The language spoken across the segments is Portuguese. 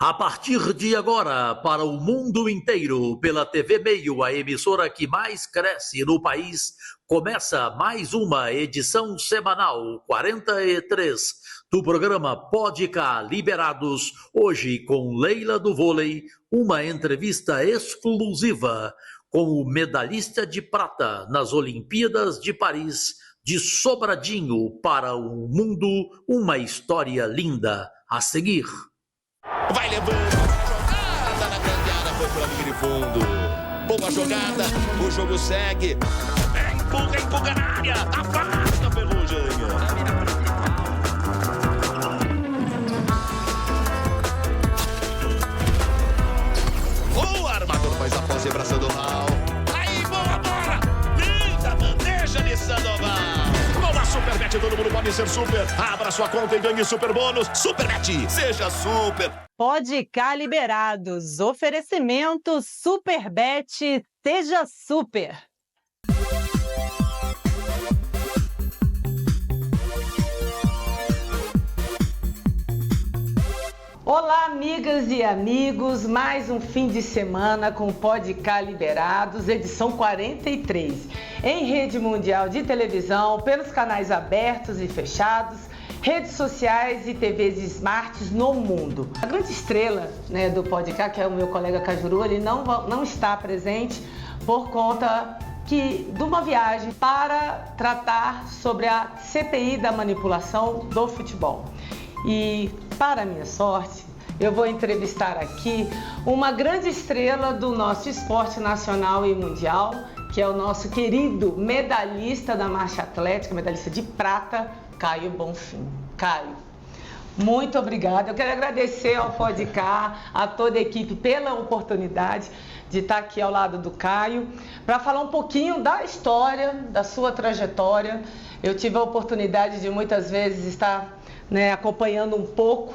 A partir de agora, para o mundo inteiro, pela TV Meio, a emissora que mais cresce no país, começa mais uma edição semanal 43 do programa Pode Cá Liberados, hoje com Leila do Vôlei, uma entrevista exclusiva com o medalhista de prata nas Olimpíadas de Paris, de Sobradinho para o mundo, uma história linda a seguir. Vai levando, jogada na grande área, foi para a linha de fundo. Boa jogada, o jogo segue. Empurra na área, afasta a Ferrugem. O armador faz a posse, abraçando o Raul. Aí, boa bola, linda bandeja de Sandoval. Superbet, todo mundo pode ser super. Abra sua conta e ganhe super bônus. Superbet, seja super. Pode Cá Liberados. Oferecimento Superbet, seja super. Olá, amigas e amigos. Mais um fim de semana com Pode Cá Liberados, edição 43. Em rede mundial de televisão, pelos canais abertos e fechados, redes sociais e TVs smarts no mundo. A grande estrela, do Pode Cá, que é o meu colega Cajuru, ele não está presente por conta de uma viagem para tratar sobre a CPI da manipulação do futebol. E, para minha sorte, eu vou entrevistar aqui uma grande estrela do nosso esporte nacional e mundial, que é o nosso querido medalhista da marcha atlética, medalhista de prata, Caio Bonfim. Caio, muito obrigada. Eu quero agradecer ao Pode Cá, a toda a equipe pela oportunidade de estar aqui ao lado do Caio, para falar um pouquinho da história, da sua trajetória. Eu tive a oportunidade de muitas vezes estar acompanhando um pouco,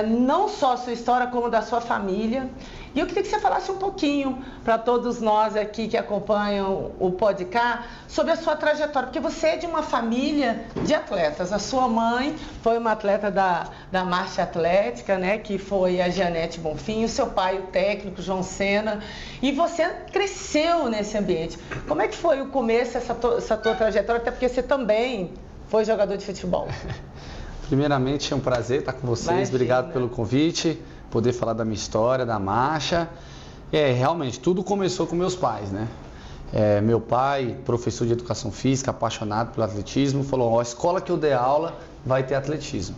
não só a sua história, como da sua família. E eu queria que você falasse um pouquinho para todos nós aqui que acompanham o Pode Cá sobre a sua trajetória, porque você é de uma família de atletas. A sua mãe foi uma atleta da marcha atlética, que foi a Janete Bonfim, o seu pai, o técnico João Sena, e você cresceu nesse ambiente. Como é que foi o começo dessa tua trajetória, até porque você também foi jogador de futebol? Primeiramente, é um prazer estar com vocês. Imagina. Obrigado pelo convite, poder falar da minha história, da marcha. Realmente, tudo começou com meus pais, meu pai, professor de educação física, apaixonado pelo atletismo, falou, a escola que eu der aula vai ter atletismo.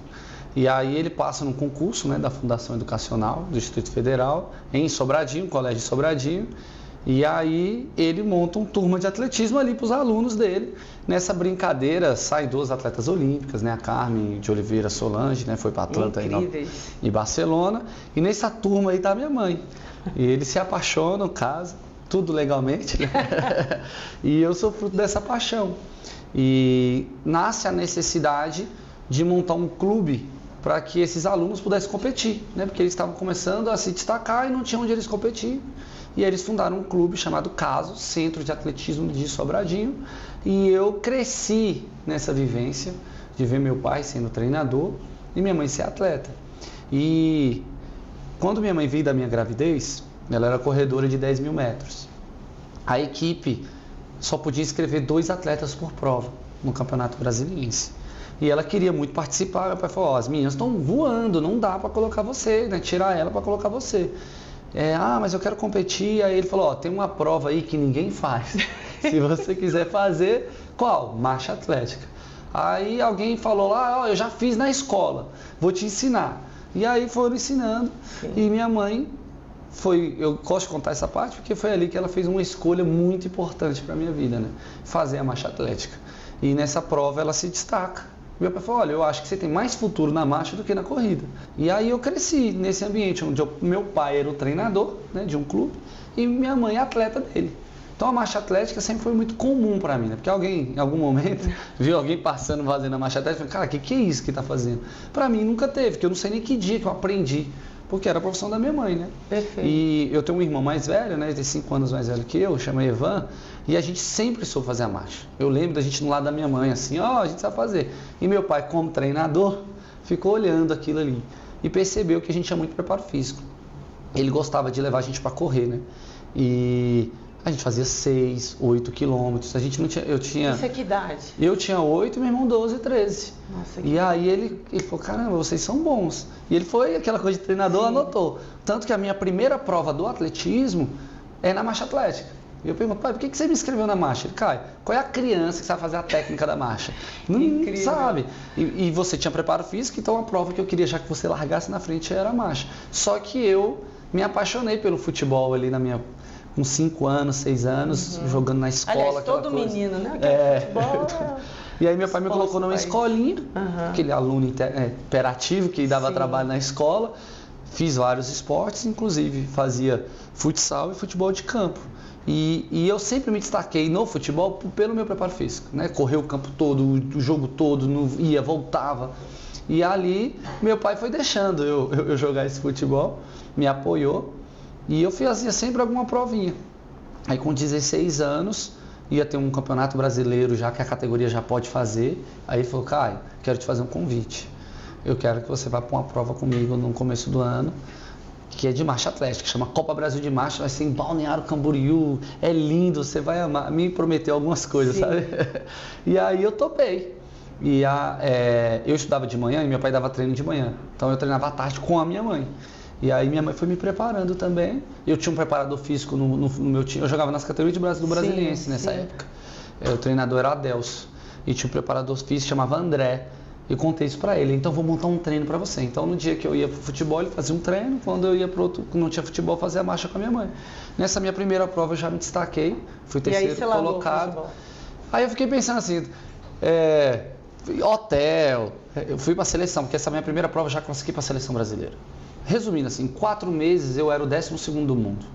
E aí ele passa num concurso, da Fundação Educacional do Distrito Federal, em Sobradinho, Colégio Sobradinho. E aí ele monta uma turma de atletismo ali para os alunos dele. Nessa brincadeira saem duas atletas olímpicas, a Carmen de Oliveira Solange, foi para Atlanta e Barcelona. E nessa turma aí está minha mãe. E eles se apaixonam, casam, tudo legalmente. E eu sou fruto dessa paixão. E nasce a necessidade de montar um clube para que esses alunos pudessem competir, porque eles estavam começando a se destacar e não tinham onde eles competir. E eles fundaram um clube chamado CASO, Centro de Atletismo de Sobradinho, e eu cresci nessa vivência de ver meu pai sendo treinador e minha mãe ser atleta. E quando minha mãe veio da minha gravidez, ela era corredora de 10 mil metros. A equipe só podia inscrever 2 atletas por prova no Campeonato Brasiliense. E ela queria muito participar. Meu pai falou, as meninas estão voando, não dá para colocar você, tirar ela para colocar você. Mas eu quero competir. Aí ele falou, tem uma prova aí que ninguém faz. Se você quiser fazer, qual? Marcha atlética. Aí alguém falou lá, eu já fiz na escola, vou te ensinar. E aí foram ensinando. Sim. E minha mãe eu gosto de contar essa parte porque foi ali que ela fez uma escolha muito importante para a minha vida, fazer a marcha atlética. E nessa prova ela se destaca. Meu pai falou, eu acho que você tem mais futuro na marcha do que na corrida. E aí eu cresci nesse ambiente onde meu pai era o treinador de um clube e minha mãe atleta dele. Então a marcha atlética sempre foi muito comum para mim, porque alguém, em algum momento, viu alguém passando, fazendo a marcha atlética e falou, cara, que é isso que está fazendo? Para mim nunca teve, porque eu não sei nem que dia que eu aprendi, porque era a profissão da minha mãe, Perfeito. E eu tenho um irmão mais velho, de 5 anos mais velho que eu, chama Evan, e a gente sempre soube fazer a marcha. Eu lembro da gente no lado da minha mãe, assim, a gente sabe fazer. E meu pai, como treinador, ficou olhando aquilo ali. e percebeu que a gente tinha muito preparo físico. Ele gostava de levar a gente para correr, né? E a gente fazia 6, 8 quilômetros. A gente não tinha, Isso é que idade? Eu tinha 8 e meu irmão 12, 13. Nossa, e aí ele falou, caramba, vocês são bons. E ele foi aquela coisa de treinador, anotou. Tanto que a minha primeira prova do atletismo é na marcha atlética. E eu pergunto, pai, por que você me inscreveu na marcha? Ele, Caio, qual é a criança que sabe fazer a técnica da marcha? Não sabe. E você tinha preparo físico, então a prova que eu queria já que você largasse na frente era a marcha. Só que eu me apaixonei pelo futebol ali com 5 anos, 6 anos, jogando na escola. Aliás, todo menino, né? Futebol E aí meu pai me colocou numa escolinha, aquele aluno hiperativo que dava trabalho na escola. Fiz vários esportes, inclusive fazia futsal e futebol de campo. E eu sempre me destaquei no futebol pelo meu preparo físico, né? Correr o campo todo, o jogo todo, ia, voltava. E ali meu pai foi deixando eu jogar esse futebol, me apoiou e eu fazia sempre alguma provinha. Aí com 16 anos ia ter um campeonato brasileiro já que a categoria já pode fazer. Aí ele falou, Caio, quero te fazer um convite. Eu quero que você vá para uma prova comigo no começo do ano, que é de marcha atlética, chama Copa Brasil de Marcha, vai ser em Balneário Camboriú, é lindo, você vai amar. Me prometeu algumas coisas, sabe? E aí eu topei. E eu estudava de manhã e meu pai dava treino de manhã, então eu treinava à tarde com a minha mãe. E aí minha mãe foi me preparando também. Eu tinha um preparador físico no meu time, eu jogava nas categorias do Brasiliense nessa época. O treinador era Adelso, e tinha um preparador físico chamava André. Eu contei isso pra ele, então vou montar um treino pra você. Então no dia que eu ia pro futebol, ele fazia um treino, quando eu ia pro outro, não tinha futebol, fazia a marcha com a minha mãe. Nessa minha primeira prova eu já me destaquei, fui terceiro colocado. Aí eu fiquei pensando assim, hotel, eu fui pra seleção, porque essa minha primeira prova eu já consegui pra seleção brasileira. Resumindo assim, em 4 meses eu era o 12º do mundo.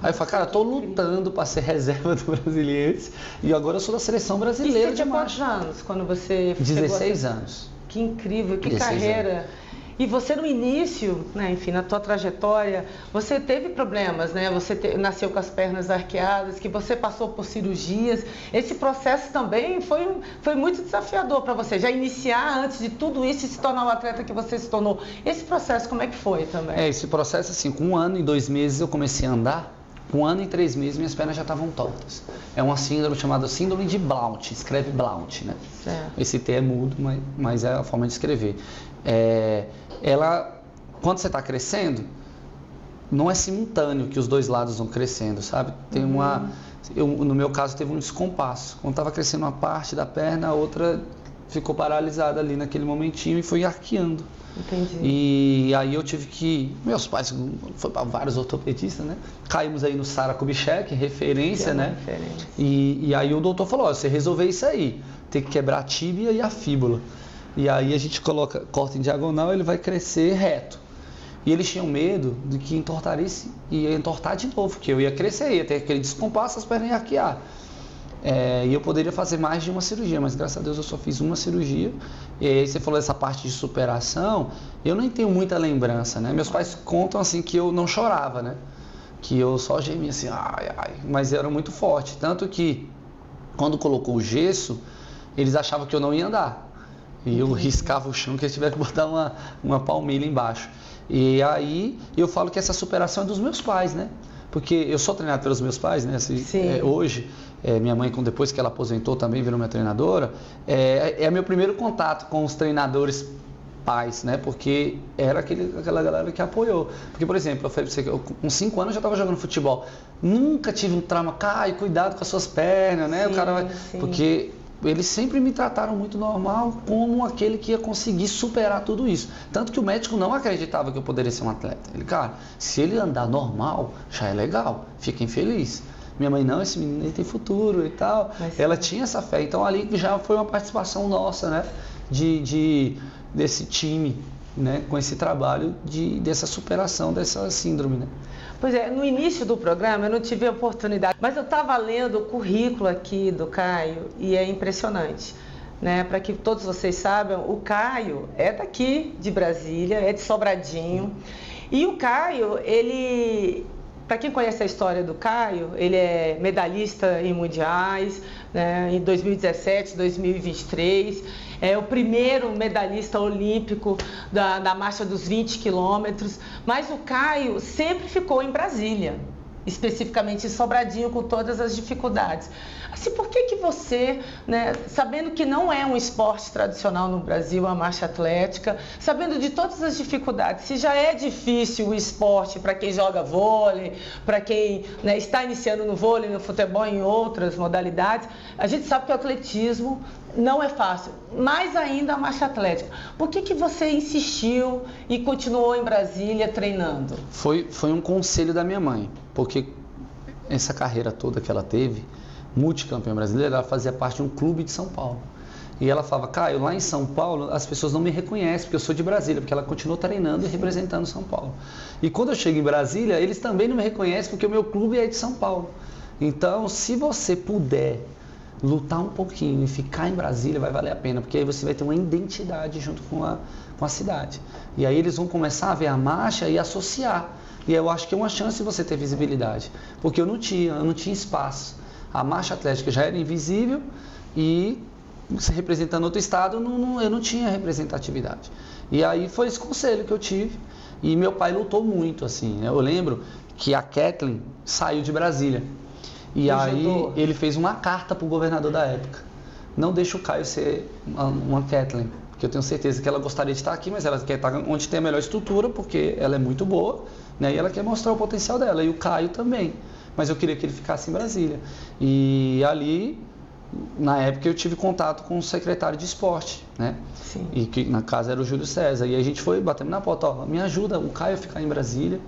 Aí eu falei, cara, eu tô lutando para ser reserva do Brasiliense e agora eu sou da seleção brasileira de marcha. E você tinha quantos anos quando você 16 anos. Que incrível, que carreira. Anos. E você no início, né, enfim, na tua trajetória, você teve problemas, né? Você nasceu com as pernas arqueadas, que você passou por cirurgias. Esse processo também foi muito desafiador para você. Já iniciar antes de tudo isso e se tornar o atleta que você se tornou. Esse processo, como é que foi também? Esse processo, assim, com 1 ano e 2 meses eu comecei a andar. Com 1 ano e 3 meses minhas pernas já estavam tortas. É uma síndrome chamada síndrome de Blount, escreve Blount, né? Certo. Esse T é mudo, mas é a forma de escrever. Quando você está crescendo, não é simultâneo que os 2 lados vão crescendo, sabe? Tem no meu caso teve um descompasso. Quando estava crescendo uma parte da perna, a outra ficou paralisada ali naquele momentinho e foi arqueando. Entendi. E aí eu tive que... Meus pais foram para vários ortopedistas, né? Caímos aí no Sara Kubitschek, referência, né? Referência. E aí o doutor falou, você resolver isso aí, tem que quebrar a tíbia e a fíbula. E aí a gente corta em diagonal, ele vai crescer reto. E eles tinham medo de que ia entortar de novo, porque eu ia crescer, ia ter aquele descompasso, as pernas iam arquear. E eu poderia fazer mais de uma cirurgia, mas graças a Deus eu só fiz uma cirurgia. E aí você falou essa parte de superação, eu nem tenho muita lembrança, né? Meus pais contam assim que eu não chorava, né? Que eu só gemia assim, mas era muito forte. Tanto que quando colocou o gesso, eles achavam que eu não ia andar. E eu riscava o chão que eles tiveram que botar uma palmilha embaixo. E aí eu falo que essa superação é dos meus pais, né? Porque eu sou treinado pelos meus pais, né? Hoje, minha mãe, depois que ela aposentou, também virou minha treinadora. É meu primeiro contato com os treinadores pais, né? Porque era aquela galera que apoiou. Porque, por exemplo, eu falei pra você que com 5 anos eu já estava jogando futebol. Nunca tive um trauma, Caio, cuidado com as suas pernas, né? Porque eles sempre me trataram muito normal, como aquele que ia conseguir superar tudo isso. Tanto que o médico não acreditava que eu poderia ser um atleta. Ele, cara, se ele andar normal, já é legal, fiquem felizes. Minha mãe, não, esse menino aí tem futuro e tal. Ela tinha essa fé. Então ali já foi uma participação nossa, né? Desse time, né? Com esse trabalho dessa superação dessa síndrome, né? Pois é, no início do programa eu não tive a oportunidade, mas eu estava lendo o currículo aqui do Caio e é impressionante, né? Para que todos vocês saibam, o Caio é daqui de Brasília, é de Sobradinho, e o Caio, para quem conhece a história do Caio, ele é medalhista em mundiais, né, em 2017, 2023. é o primeiro medalhista olímpico da marcha dos 20 quilômetros, mas o Caio sempre ficou em Brasília, especificamente em Sobradinho, com todas as dificuldades. Assim, por que você, né, sabendo que não é um esporte tradicional no Brasil, a marcha atlética, sabendo de todas as dificuldades, se já é difícil o esporte para quem joga vôlei, para quem, né, está iniciando no vôlei, no futebol, em outras modalidades, a gente sabe que o atletismo não é fácil, mais ainda a marcha atlética. Por que você insistiu e continuou em Brasília treinando? Foi um conselho da minha mãe, porque essa carreira toda que ela teve, multicampeã brasileira, ela fazia parte de um clube de São Paulo. E ela falava, Caio, lá em São Paulo as pessoas não me reconhecem porque eu sou de Brasília, porque ela continuou treinando e representando São Paulo. E quando eu chego em Brasília, eles também não me reconhecem porque o meu clube é de São Paulo. Então, se você puder lutar um pouquinho e ficar em Brasília, vai valer a pena, porque aí você vai ter uma identidade junto com a cidade. E aí eles vão começar a ver a marcha e associar. E eu acho que é uma chance de você ter visibilidade, porque eu não tinha espaço. A marcha atlética já era invisível e, se representando outro estado, eu não tinha representatividade. E aí foi esse conselho que eu tive. E meu pai lutou muito, assim, né? Eu lembro que a Kathleen saiu de Brasília. E aí ele fez uma carta para o governador da época. Não deixa o Caio ser uma Kathleen, porque eu tenho certeza que ela gostaria de estar aqui, mas ela quer estar onde tem a melhor estrutura, porque ela é muito boa, né? E ela quer mostrar o potencial dela, e o Caio também. Mas eu queria que ele ficasse em Brasília. E ali, na época, eu tive contato com o secretário de esporte, né? Sim. E que na casa era o Júlio César. E a gente foi batendo na porta, ó, me ajuda o Caio a ficar em Brasília,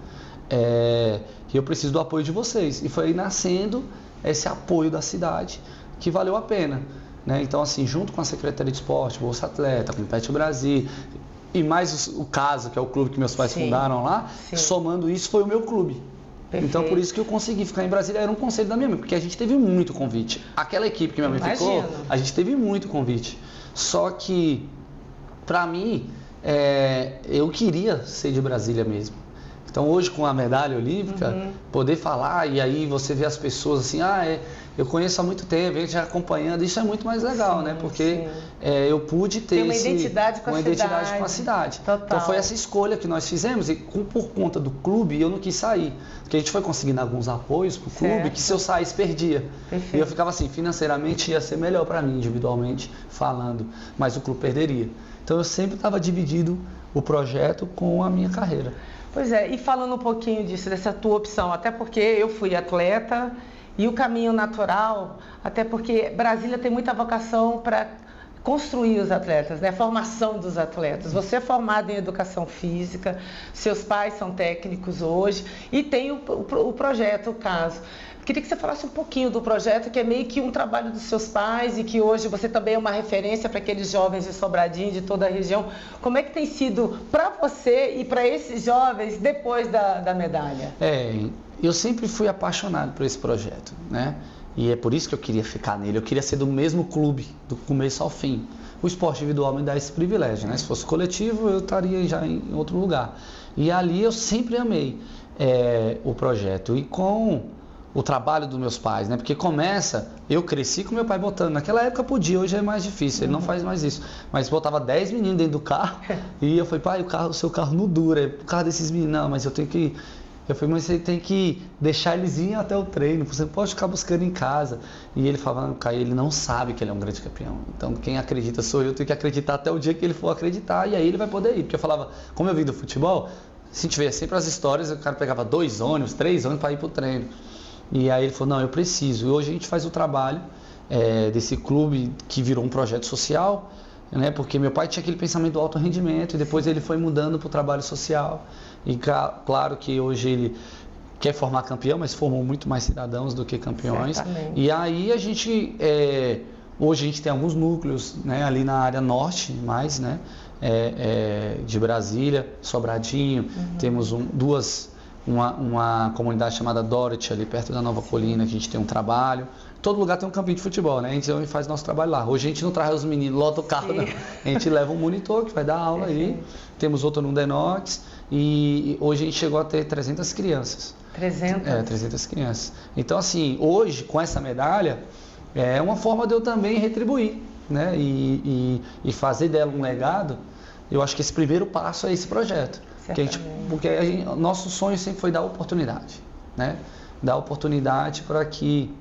e eu preciso do apoio de vocês. E foi aí nascendo esse apoio da cidade, que valeu a pena, né? Então, assim, junto com a Secretaria de Esporte, Bolsa Atleta, com o Pet Brasil, e mais o Casa, que é o clube que meus pais fundaram lá, somando isso, foi o meu clube. Perfeito. Então, por isso que eu consegui ficar em Brasília, era um conselho da minha mãe, porque a gente teve muito convite. Aquela equipe que minha mãe ficou, a gente teve muito convite. Só que, pra mim, eu queria ser de Brasília mesmo. Então, hoje, com a medalha olímpica, poder falar, e aí você vê as pessoas assim, eu conheço há muito tempo, a gente já acompanhando, isso é muito mais legal, né? Porque eu pude ter uma identidade com a cidade. Total. Então, foi essa escolha que nós fizemos, e por conta do clube, eu não quis sair. Porque a gente foi conseguindo alguns apoios pro clube, que se eu saísse, perdia. Perfeito. E eu ficava assim, financeiramente ia ser melhor para mim, individualmente falando, mas o clube perderia. Então, eu sempre estava dividindo o projeto com a minha carreira. Pois é, e falando um pouquinho disso, dessa tua opção, até porque eu fui atleta e o caminho natural, até porque Brasília tem muita vocação para construir os atletas, né? Formação dos atletas. Você é formado em educação física, seus pais são técnicos hoje e tem o projeto, o Caso. Queria que você falasse um pouquinho do projeto, que é meio que um trabalho dos seus pais e que hoje você também é uma referência para aqueles jovens de Sobradinho, de toda a região. Como é que tem sido para você e para esses jovens depois da medalha? Eu sempre fui apaixonado por esse projeto, né? E é por isso que eu queria ficar nele. Eu queria ser do mesmo clube, do começo ao fim. O esporte individual me dá esse privilégio, né? Se fosse coletivo, eu estaria já em outro lugar. E ali eu sempre amei o projeto. E com o trabalho dos meus pais, né? Porque eu cresci com meu pai botando, naquela época podia, hoje é mais difícil, ele não faz mais isso, mas botava 10 meninos dentro do carro, e eu falei, pai, o seu carro não dura, o carro desses meninos, não, mas eu falei, mas você tem que deixar eles irem até o treino, você não pode ficar buscando em casa. E ele falava, Caio, ele não sabe que ele é um grande campeão, então quem acredita sou eu, tenho que acreditar até o dia que ele for acreditar, e aí ele vai poder ir, porque eu falava, como eu vim do futebol, se a gente vê sempre as histórias, o cara pegava 2 ônibus, 3 ônibus para ir pro treino. E aí ele falou, não, eu preciso. E hoje a gente faz o trabalho desse clube que virou um projeto social, né? Porque meu pai tinha aquele pensamento do alto rendimento e depois ele foi mudando para o trabalho social. E claro que hoje ele quer formar campeão, mas formou muito mais cidadãos do que campeões. Certamente. E aí a gente, hoje a gente tem alguns núcleos, né? Ali na área norte, mais, né? De Brasília, Sobradinho, temos uma comunidade chamada Dorothy, ali perto da Nova Colina, que a gente tem um trabalho. Todo lugar tem um campinho de futebol, né? A gente faz nosso trabalho lá. Hoje a gente não traz os meninos, lota o carro, não. A gente leva um monitor que vai dar aula aí. Temos outro no Denox. E hoje a gente chegou a ter 300 crianças. 300? 300 crianças. Então, assim, hoje, com essa medalha, é uma forma de eu também retribuir, né, e fazer dela um legado, eu acho que esse primeiro passo é esse projeto. Porque nosso sonho sempre foi dar oportunidade, né? Dar oportunidade para que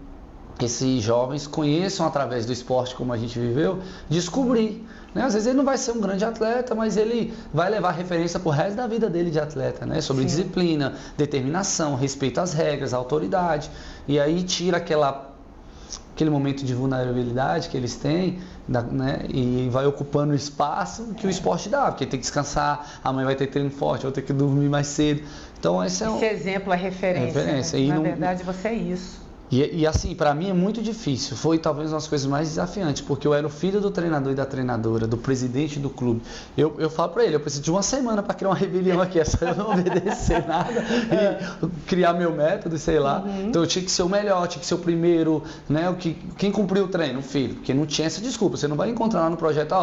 esses jovens conheçam através do esporte, como a gente viveu, descobrir. Né? Às vezes ele não vai ser um grande atleta, mas ele vai levar referência para o resto da vida dele de atleta, né? Sobre disciplina, determinação, respeito às regras, autoridade. E aí tira aquele momento de vulnerabilidade que eles têm, né? E vai ocupando o espaço que o esporte dá, porque tem que descansar, a mãe vai ter treino forte, vai ter que dormir mais cedo. Então esse exemplo é referência. Né? Na verdade, você é isso. E assim, para mim é muito difícil, foi talvez uma das coisas mais desafiantes, porque eu era o filho do treinador e da treinadora, do presidente do clube. Eu falo para ele, eu preciso de uma semana para criar uma rebelião aqui, é só eu não obedecer nada e criar meu método, sei lá. Então eu tinha que ser o melhor, tinha que ser o primeiro, né? Quem cumpriu o treino? O filho, porque não tinha essa desculpa, você não vai encontrar lá no projeto,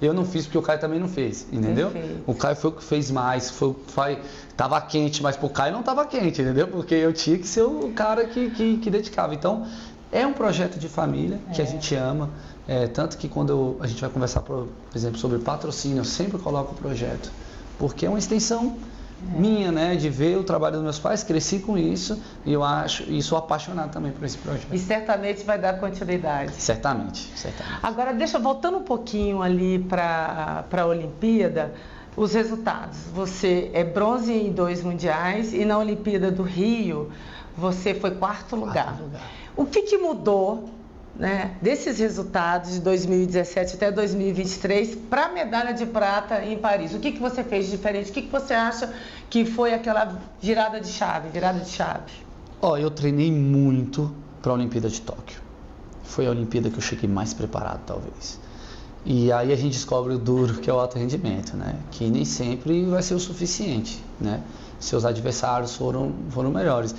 eu não fiz porque o Caio também não fez, entendeu? Perfeito. O Caio foi o que fez mais, tava quente, mas pro Caio não tava quente, entendeu? Porque eu tinha que ser o cara que dedicava. Então, é um projeto de família que a gente ama, tanto que quando a gente vai conversar, por exemplo, sobre patrocínio, eu sempre coloco o projeto, porque é uma extensão minha, né, de ver o trabalho dos meus pais, cresci com isso e sou apaixonado também por esse projeto. E certamente vai dar continuidade. Certamente. Agora, voltando um pouquinho ali para a Olimpíada, os resultados. Você é bronze em 2 mundiais e na Olimpíada do Rio você foi quarto lugar. O que mudou, né, desses resultados de 2017 até 2023 para a medalha de prata em Paris? O que você fez de diferente? O que você acha que foi aquela virada de chave? Eu treinei muito para a Olimpíada de Tóquio. Foi a Olimpíada que eu cheguei mais preparado, talvez. E aí a gente descobre o duro, que é o alto rendimento, né? Que nem sempre vai ser o suficiente, né? Seus adversários foram melhores.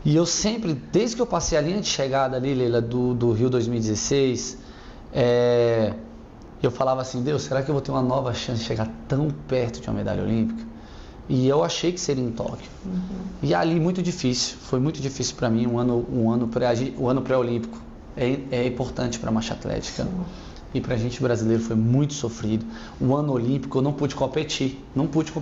E eu sempre, desde que eu passei a linha de chegada ali, Leila, do Rio 2016, eu falava assim, Deus, será que eu vou ter uma nova chance de chegar tão perto de uma medalha olímpica? E eu achei que seria em Tóquio. E ali muito difícil, foi muito difícil para mim, o ano pré-olímpico é importante para a marcha atlética. Sim. E pra gente brasileiro foi muito sofrido. O ano olímpico eu não pude competir.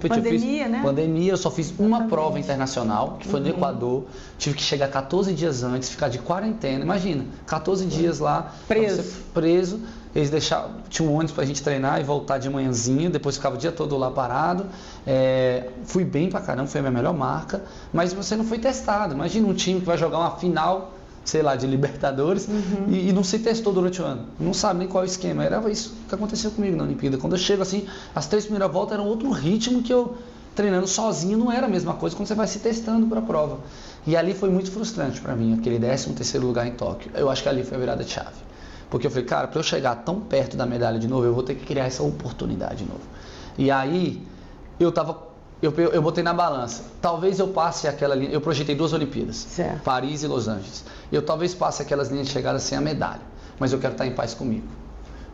Pandemia, né? Pandemia, eu só fiz uma prova internacional, que foi no Equador. Tive que chegar 14 dias antes, ficar de quarentena. Imagina, 14 dias lá. Preso. Eles tinha um ônibus pra gente treinar e voltar de manhãzinha. Depois ficava o dia todo lá parado. Fui bem pra caramba, foi a minha melhor marca. Mas você não foi testado. Imagina um time que vai jogar uma final, sei lá, de Libertadores, e não se testou durante o ano. Não sabe nem qual é o esquema. Era isso que aconteceu comigo na Olimpíada. Quando eu chego assim, as 3 primeiras voltas eram outro ritmo que eu, treinando sozinho, não era a mesma coisa quando você vai se testando para a prova. E ali foi muito frustrante para mim, aquele 13º lugar em Tóquio. Eu acho que ali foi a virada de chave. Porque eu falei, cara, para eu chegar tão perto da medalha de novo, eu vou ter que criar essa oportunidade de novo. E aí, eu botei na balança. Talvez eu passe aquela linha. Eu projetei 2 Olimpíadas, certo. Paris e Los Angeles. Eu talvez passe aquelas linhas de chegada sem a medalha, mas eu quero estar em paz comigo.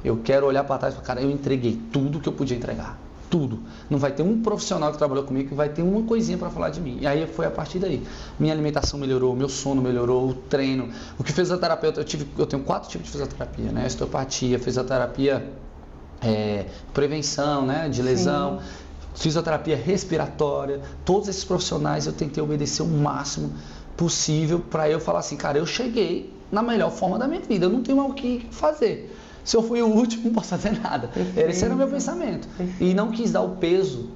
Eu quero olhar para trás e falar, cara, eu entreguei tudo que eu podia entregar. Tudo. Não vai ter um profissional que trabalhou comigo que vai ter uma coisinha para falar de mim. E aí foi a partir daí. Minha alimentação melhorou, meu sono melhorou, o treino. O que fisioterapeuta, eu tenho 4 tipos de fisioterapia, né? Osteopatia, fisioterapia, prevenção, né? De lesão. Sim. Fisioterapia respiratória, todos esses profissionais eu tentei obedecer o máximo possível para eu falar assim, cara, eu cheguei na melhor forma da minha vida, eu não tenho mais o que fazer. Se eu fui o último, não posso fazer nada. Esse era o meu pensamento. E não quis dar o peso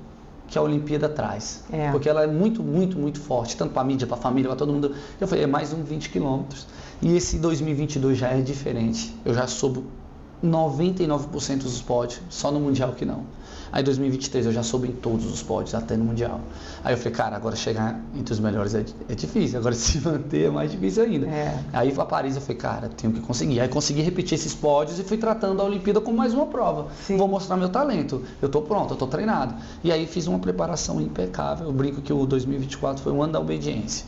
que a Olimpíada traz, porque ela é muito, muito, muito forte, tanto para a mídia, para a família, para todo mundo. Eu falei, é mais 20 quilômetros. E esse 2022 já é diferente. Eu já soube 99% dos pódios, só no Mundial que não. Aí 2023 eu já soube em todos os pódios, até no Mundial. Aí eu falei, cara, agora chegar entre os melhores é difícil, agora se manter é mais difícil ainda. Aí para Paris eu falei, cara, tenho que conseguir. Aí consegui repetir esses pódios e fui tratando a Olimpíada como mais uma prova. Sim. Vou mostrar meu talento, eu tô pronto, eu tô treinado. E aí fiz uma preparação impecável, eu brinco que o 2024 foi um ano da obediência.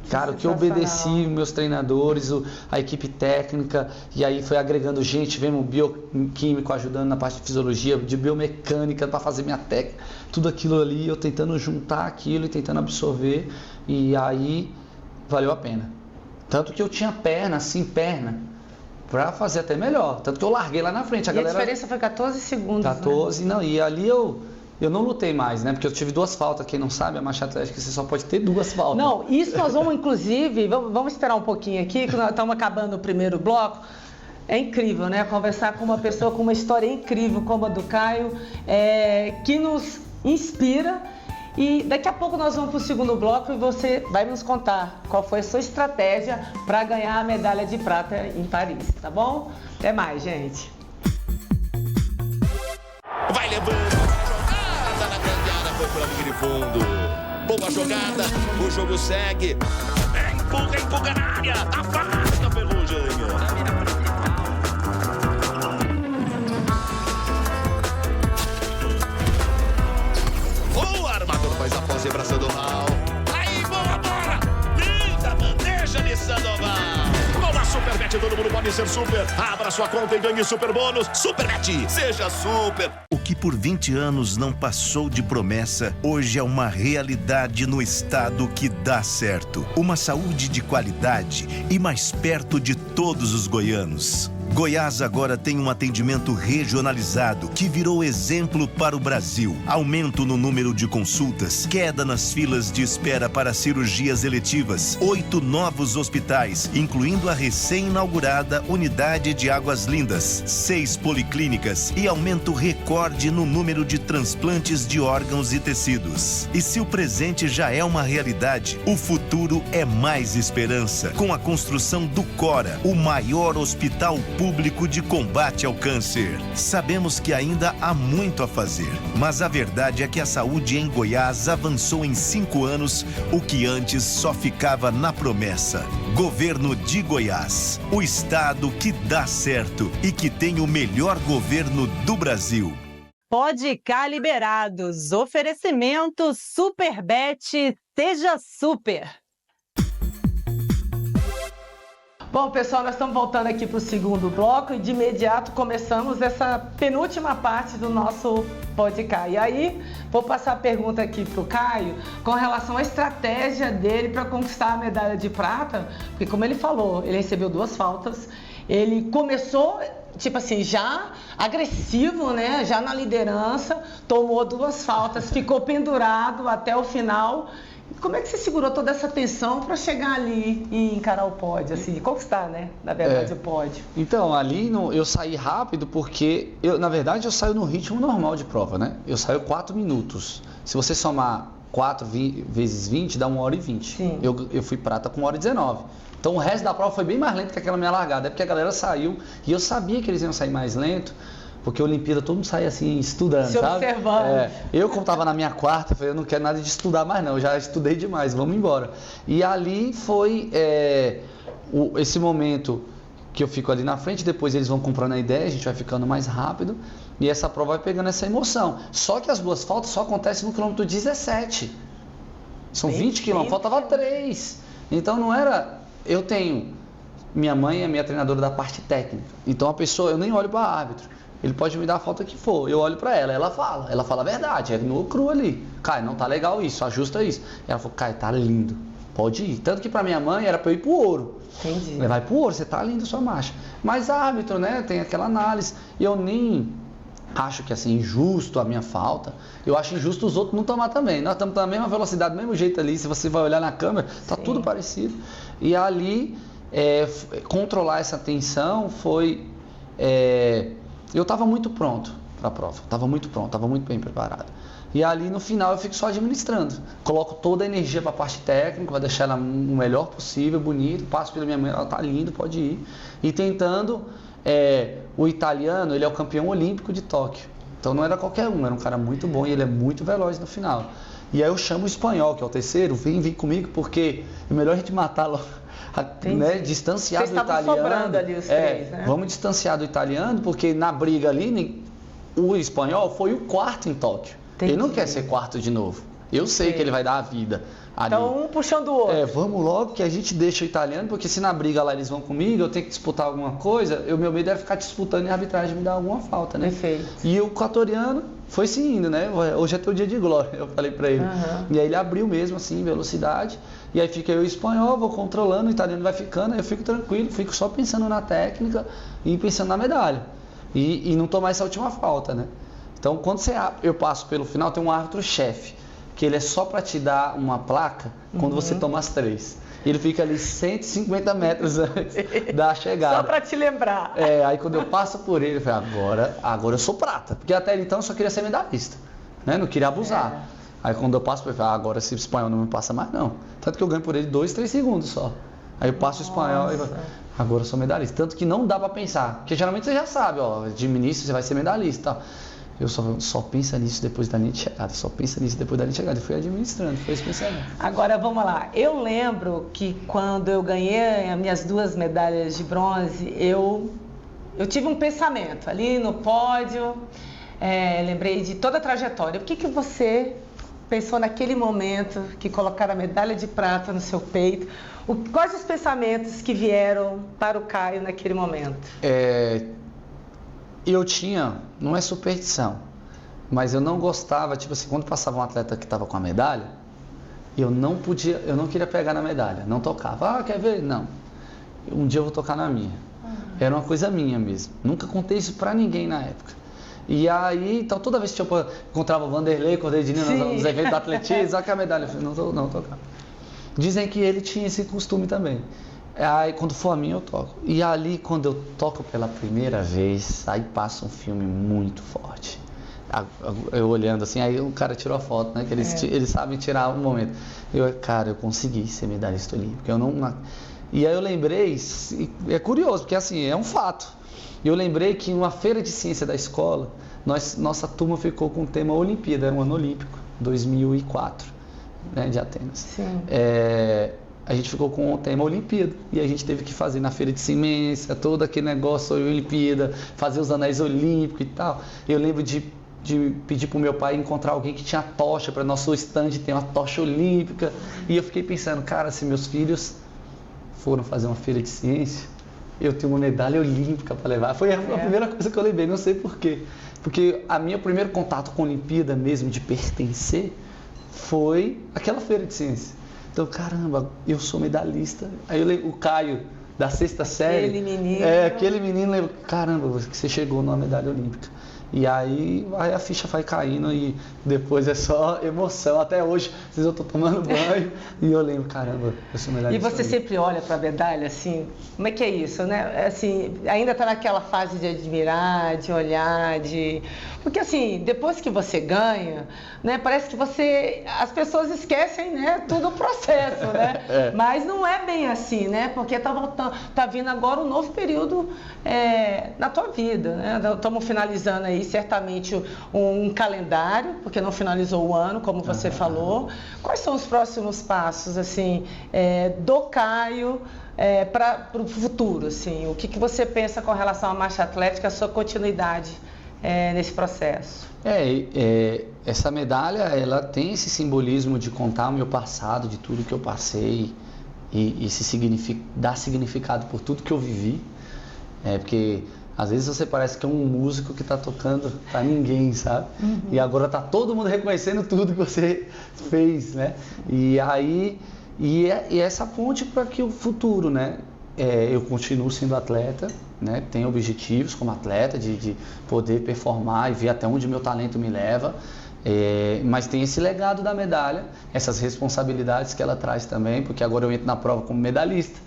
Cara, o que eu obedeci meus treinadores, a equipe técnica, e aí foi agregando gente, vendo o bioquímico ajudando na parte de fisiologia, de biomecânica para fazer minha técnica, tudo aquilo ali, eu tentando juntar aquilo e tentando absorver, e aí valeu a pena. Tanto que eu tinha perna, para fazer até melhor. Tanto que eu larguei lá na frente. A diferença foi 14 segundos. 14, né? Não, e ali eu não lutei mais, né? Porque eu tive 2 faltas. Quem não sabe, a marcha atlética você só pode ter 2 faltas. Não, isso nós vamos, inclusive, vamos esperar um pouquinho aqui, que nós estamos acabando o primeiro bloco. É incrível, né? Conversar com uma pessoa com uma história incrível como a do Caio, que nos inspira. E daqui a pouco nós vamos para o segundo bloco e você vai nos contar qual foi a sua estratégia para ganhar a medalha de prata em Paris, tá bom? Até mais, gente. Vai levando a jogada na grande área, foi para a linha de fundo. Boa jogada, o jogo segue. Empurra na área, afasta a Ferrugem. O armador faz a pose braçando mal. Aí, boa bola! Linda bandeja de Sandoval. Numa Superbet, todo mundo pode ser super. Abra sua conta e ganhe super bônus. Superbet, seja super. O que por 20 anos não passou de promessa, hoje é uma realidade no estado que dá certo. Uma saúde de qualidade e mais perto de todos os goianos. Goiás agora tem um atendimento regionalizado que virou exemplo para o Brasil. Aumento no número de consultas, queda nas filas de espera para cirurgias eletivas, 8 novos hospitais, incluindo a recém-inaugurada Unidade de Águas Lindas, 6 policlínicas e aumento recorde no número de transplantes de órgãos e tecidos. E se o presente já é uma realidade, o futuro é mais esperança, com a construção do Cora, o maior hospital público de combate ao câncer. Sabemos que ainda há muito a fazer, mas a verdade é que a saúde em Goiás avançou em 5 anos, o que antes só ficava na promessa. Governo de Goiás, o estado que dá certo e que tem o melhor governo do Brasil. Pode-Cá liberados. Oferecimento Superbet, seja super. Bom, pessoal, nós estamos voltando aqui para o segundo bloco e de imediato começamos essa penúltima parte do nosso Pode-Cá. E aí, vou passar a pergunta aqui para o Caio com relação à estratégia dele para conquistar a medalha de prata, porque como ele falou, ele recebeu 2 faltas, ele começou, tipo assim, já agressivo, né? Já na liderança, tomou 2 faltas, ficou pendurado até o final. Como é que você segurou toda essa tensão para chegar ali e encarar o pódio, assim, conquistar, né? Na verdade, o pódio. Então, ali eu saí rápido porque, na verdade, eu saio no ritmo normal de prova, né? Eu saio 4 minutos. Se você somar 4 vezes 20, dá 1h20. Sim. Eu fui prata com 1h19. Então, o resto da prova foi bem mais lento que aquela minha largada. É porque a galera saiu e eu sabia que eles iam sair mais lento. Porque a Olimpíada todo mundo saía assim, estudando, se sabe? observando. Eu, como estava na minha quarta, falei, eu não quero nada de estudar mais não, eu já estudei demais, vamos embora. E ali foi esse momento que eu fico ali na frente, depois eles vão comprando a ideia, a gente vai ficando mais rápido, e essa prova vai pegando essa emoção. Só que as 2 faltas só acontecem no quilômetro 17. São 20 quilômetros, faltava 3. Então não era... Eu tenho... Minha mãe é minha treinadora da parte técnica, então a pessoa, eu nem olho para árbitro. Ele pode me dar a falta que for, eu olho pra ela fala a verdade, é no cru ali. Caio, não tá legal isso, ajusta isso. Ela falou, Caio, tá lindo, pode ir. Tanto que pra minha mãe era pra eu ir pro ouro. Entendi. Vai pro ouro, você tá lindo a sua marcha. Mas árbitro, né, tem aquela análise. E eu nem acho que assim, injusto a minha falta. Eu acho injusto os outros não tomar também. Nós estamos na mesma velocidade, do mesmo jeito ali, se você vai olhar na câmera, tá tudo parecido. E ali, controlar essa tensão foi... Eu estava muito pronto para a prova, estava muito bem preparado. E ali no final eu fico só administrando. Coloco toda a energia para a parte técnica, para deixar ela o melhor possível, bonito. Passo pela minha mãe, ela tá linda, pode ir. E tentando, o italiano, ele é o campeão olímpico de Tóquio. Então não era qualquer um, era um cara muito bom e ele é muito veloz no final. E aí eu chamo o espanhol, que é o terceiro, vem comigo, porque é melhor a gente matar logo. Né, distanciar do italiano. Sobrando ali os 3, né? Vamos distanciar do italiano, porque na briga ali, o espanhol foi o 4º em Tóquio. Entendi. Ele não quer ser 4º de novo. Eu sei que ele vai dar a vida ali. Então, um puxando o outro. Vamos logo que a gente deixa o italiano, porque se na briga lá eles vão comigo, eu tenho que disputar alguma coisa, meu medo é ficar disputando e a arbitragem me dar alguma falta, né? Perfeito. E o equatoriano foi se indo, né? Hoje é teu dia de glória, eu falei pra ele. E aí ele abriu mesmo, assim, velocidade, e aí fica eu e o espanhol, vou controlando, o italiano vai ficando, aí eu fico tranquilo, fico só pensando na técnica e pensando na medalha. E não tomar essa última falta, né? Então, quando eu passo pelo final, tem um árbitro-chefe, que ele é só para te dar uma placa quando você toma as 3. Ele fica ali 150 metros antes da chegada. Só para te lembrar. Aí quando eu passo por ele, eu falo, agora eu sou prata. Porque até então eu só queria ser medalhista, né? Não queria abusar. Aí quando eu passo por ele, eu falo, agora esse espanhol não me passa mais não. Tanto que eu ganho por ele 2, 3 segundos só. Aí eu passo o espanhol e agora eu sou medalhista. Tanto que não dá para pensar. Porque geralmente você já sabe, de início você vai ser medalhista. Eu só penso nisso depois da linha de chegada, Eu fui administrando, foi esse pensamento. Agora, vamos lá. Eu lembro que quando eu ganhei as minhas 2 medalhas de bronze, eu tive um pensamento ali no pódio, lembrei de toda a trajetória. O que você pensou naquele momento que colocaram a medalha de prata no seu peito? Quais os pensamentos que vieram para o Caio naquele momento? Eu tinha, não é superstição, mas eu não gostava, tipo assim, quando passava um atleta que estava com a medalha, eu não queria pegar na medalha, não tocava. Quer ver? Não. Um dia eu vou tocar na minha. Era uma coisa minha mesmo. Nunca contei isso pra ninguém na época. E aí, então toda vez que eu encontrava o Vanderlei, Cordeirinho nos eventos do atletismo, olha que a medalha, eu falei, não tocava. Dizem que ele tinha esse costume também. Aí quando for a minha eu toco. E ali quando eu toco pela primeira vez, aí passa um filme muito forte. Eu olhando assim, aí o cara tirou a foto, né? Que eles sabem tirar um momento. Eu consegui ser medalhista olímpico. E aí eu lembrei, é curioso, porque assim, é um fato. Eu lembrei que em uma feira de ciência da escola, nossa turma ficou com o tema Olimpíada, era um ano olímpico, 2004, né, de Atenas. Sim. A gente ficou com o tema Olimpíada e a gente teve que fazer na feira de ciência, todo aquele negócio sobre Olimpíada, fazer os anéis olímpicos e tal. Eu lembro de pedir para o meu pai encontrar alguém que tinha tocha, para nosso stand ter uma tocha olímpica. E eu fiquei pensando, cara, se meus filhos foram fazer uma feira de ciência, eu tenho uma medalha olímpica para levar. Foi a primeira coisa que eu lembrei, não sei porquê. Porque o meu primeiro contato com a Olimpíada mesmo, de pertencer, foi aquela feira de ciência. Então, caramba, eu sou medalhista. Aí eu lembro o Caio, da 6ª série. Aquele menino, lembra, caramba, você chegou numa medalha olímpica. E aí a ficha vai caindo e depois é só emoção. Até hoje, às vezes eu tô tomando banho e eu lembro, caramba, eu sou medalhista. E você sempre olha para a medalha assim, como é que é isso, né? Assim, ainda tá naquela fase de admirar, de olhar, porque assim, depois que você ganha, né, parece que as pessoas esquecem, né, todo o processo, né? Mas não é bem assim, né? Porque tá vindo agora um novo período na tua vida, né? Estamos finalizando aí certamente um calendário, porque não finalizou o ano, como você falou. Quais são os próximos passos, assim, do Caio para o futuro, assim? O que você pensa com relação à marcha atlética, a sua continuidade nesse processo? Essa medalha, ela tem esse simbolismo de contar o meu passado, de tudo que eu passei e dar significado por tudo que eu vivi. Porque às vezes você parece que é um músico que está tocando para ninguém, sabe? E agora tá todo mundo reconhecendo tudo que você fez, né? E aí, essa ponte para que o futuro, né? Eu continuo sendo atleta, né? Tenho objetivos como atleta de poder performar e ver até onde meu talento me leva. Mas tem esse legado da medalha, essas responsabilidades que ela traz também, porque agora eu entro na prova como medalhista,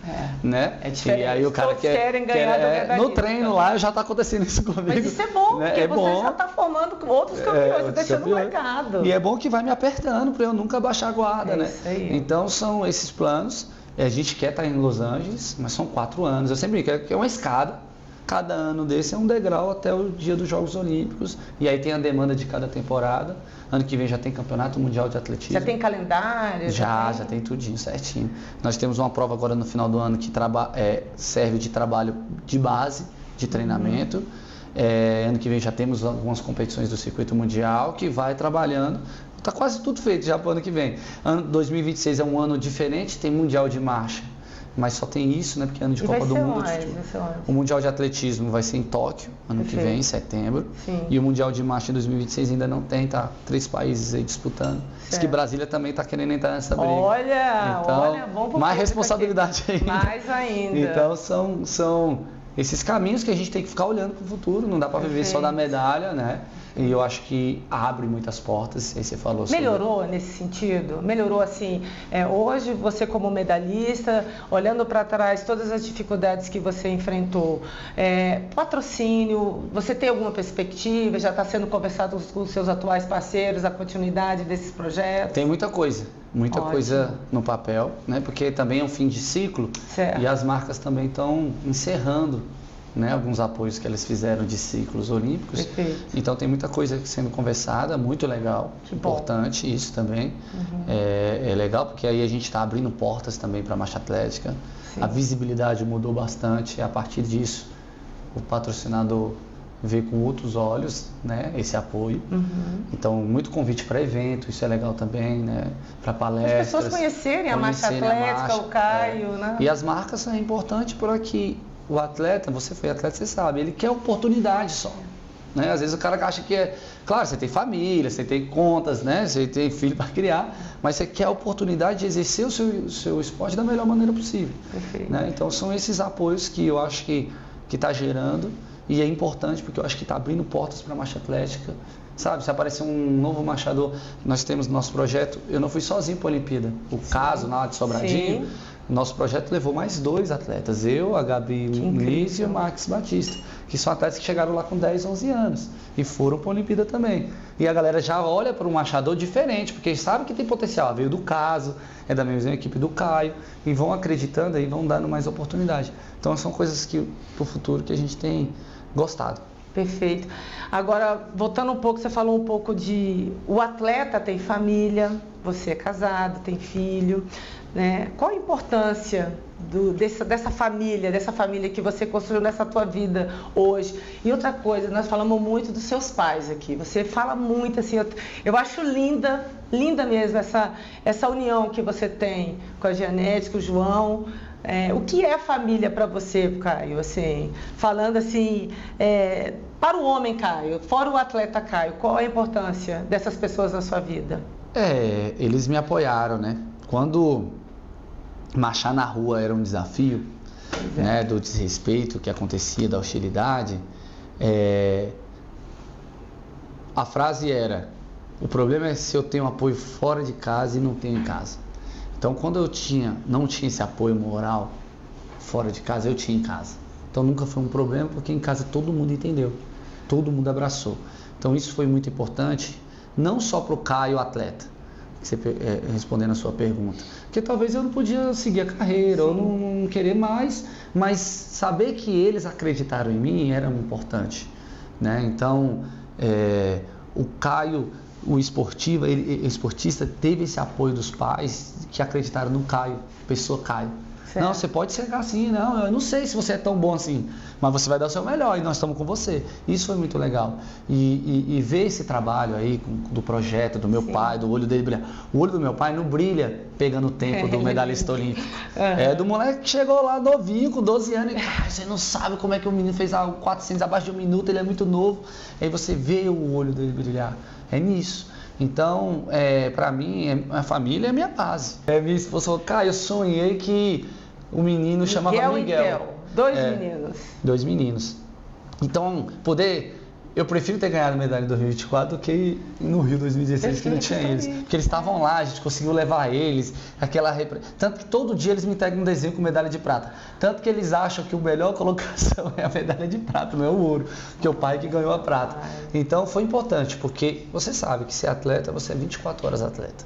né? É diferente. E aí o cara querem ganhar do medalhista. No treino lá já está acontecendo isso comigo. Mas isso é bom, né? porque você já está formando outros campeões, você deixando um legado. E é bom que vai me apertando para eu nunca baixar a guarda, né? Isso aí. Então são esses planos. A gente quer estar em Los Angeles, mas são 4 anos. Eu sempre digo que é uma escada. Cada ano desse é um degrau até o dia dos Jogos Olímpicos. E aí tem a demanda de cada temporada. Ano que vem já tem Campeonato Mundial de Atletismo. Já tem calendário? Já tem tudinho, certinho. Nós temos uma prova agora no final do ano que serve de trabalho de base, de treinamento. Ano que vem já temos algumas competições do circuito mundial que vai trabalhando Tá quase tudo feito já para o ano que vem. 2026 é um ano diferente, tem Mundial de Marcha, mas só tem isso, né? Porque é ano de Copa do Mundo. O Mundial de Atletismo vai ser em Tóquio, ano que vem, em setembro. Sim. E o Mundial de Marcha em 2026 ainda não tem, tá 3 países aí disputando. Diz que Brasília também tá querendo entrar nessa briga. Olha, bom mais responsabilidade ainda. Mais ainda. Então são esses caminhos que a gente tem que ficar olhando para o futuro, não dá para viver só da medalha, né? E eu acho que abre muitas portas, aí você falou sobre... Melhorou nesse sentido? Melhorou assim, hoje você como medalhista, olhando para trás todas as dificuldades que você enfrentou, patrocínio, você tem alguma perspectiva? Já está sendo conversado com os seus atuais parceiros, a continuidade desses projetos? Tem muita coisa no papel, né? Porque também é um fim de ciclo, certo. E as marcas também estão encerrando, né, alguns apoios que eles fizeram de ciclos olímpicos. Perfeito. Então tem muita coisa sendo conversada, muito legal, importante isso também. Uhum. É legal porque aí a gente está abrindo portas também para a marcha atlética. Sim. A visibilidade mudou bastante, a partir disso o patrocinador vê com outros olhos, né, esse apoio. Uhum. Então muito convite para evento, isso é legal também, né, para palestras. As pessoas conhecerem a marcha atlética, o Caio, né? E as marcas são importantes para que o atleta, você foi atleta, você sabe, ele quer oportunidade só, né? Às vezes o cara acha que claro, você tem família, você tem contas, né? Você tem filho para criar, mas você quer a oportunidade de exercer o seu esporte da melhor maneira possível. Né? Então são esses apoios que eu acho que está gerando, e é importante porque eu acho que está abrindo portas para a marcha atlética, sabe? Se aparecer um novo marchador, nós temos no nosso projeto, eu não fui sozinho para a Olimpíada, o caso lá de Sobradinho. Sim. Nosso projeto levou mais 2 atletas, eu, a Gabi Liz e o Max Batista, que são atletas que chegaram lá com 10, 11 anos e foram para a Olimpíada também. E a galera já olha para um marchador diferente, porque sabe que tem potencial, veio do caso, é da mesma equipe do Caio, e vão acreditando e vão dando mais oportunidade. Então são coisas que para o futuro que a gente tem gostado. Perfeito. Agora, voltando um pouco, você falou um pouco o atleta tem família, você é casado, tem filho, né? Qual a importância dessa família que você construiu nessa tua vida hoje? E outra coisa, nós falamos muito dos seus pais aqui, você fala muito assim, eu acho linda mesmo essa união que você tem com a Janete, com o João. O que é família para você, Caio? Assim, falando assim, para o homem Caio, fora o atleta Caio, qual a importância dessas pessoas na sua vida? Eles me apoiaram, né? Quando marchar na rua era um desafio, né, do desrespeito que acontecia, da hostilidade, a frase era: o problema é se eu tenho apoio fora de casa e não tenho em casa. Então, quando eu não tinha esse apoio moral fora de casa, eu tinha em casa. Então, nunca foi um problema, porque em casa todo mundo entendeu, todo mundo abraçou. Então, isso foi muito importante, não só para o Caio atleta, respondendo a sua pergunta, porque talvez eu não podia seguir a carreira, ou não querer mais, mas saber que eles acreditaram em mim era importante, né? Então, o Caio, o esportista teve esse apoio dos pais que acreditaram no Caio, pessoa Caio. Certo. Não, você pode chegar assim, não, eu não sei se você é tão bom assim, mas você vai dar o seu melhor e nós estamos com você. Isso foi muito legal. E ver esse trabalho aí do projeto, do meu pai, do olho dele brilhar. O olho do meu pai não brilha pegando o tempo do medalhista olímpico. É do moleque que chegou lá novinho, com 12 anos, e você não sabe como é que o menino fez 400 abaixo de 1 minuto, ele é muito novo. Aí você vê o olho dele brilhar. É nisso. Então, para mim, a família é a minha base. Minha esposa falou: Caio, eu sonhei que o menino chamava Miguel. 2 meninos. 2 meninos. Então, eu prefiro ter ganhado medalha em 2024 do que no Rio 2016, que não tinha eles. Porque eles estavam lá, a gente conseguiu levar eles, tanto que todo dia eles me entregam um desenho com medalha de prata. Tanto que eles acham que a melhor colocação é a medalha de prata, não é o ouro, que é o pai que ganhou a prata. Então foi importante, porque você sabe que ser atleta, você é 24 horas atleta.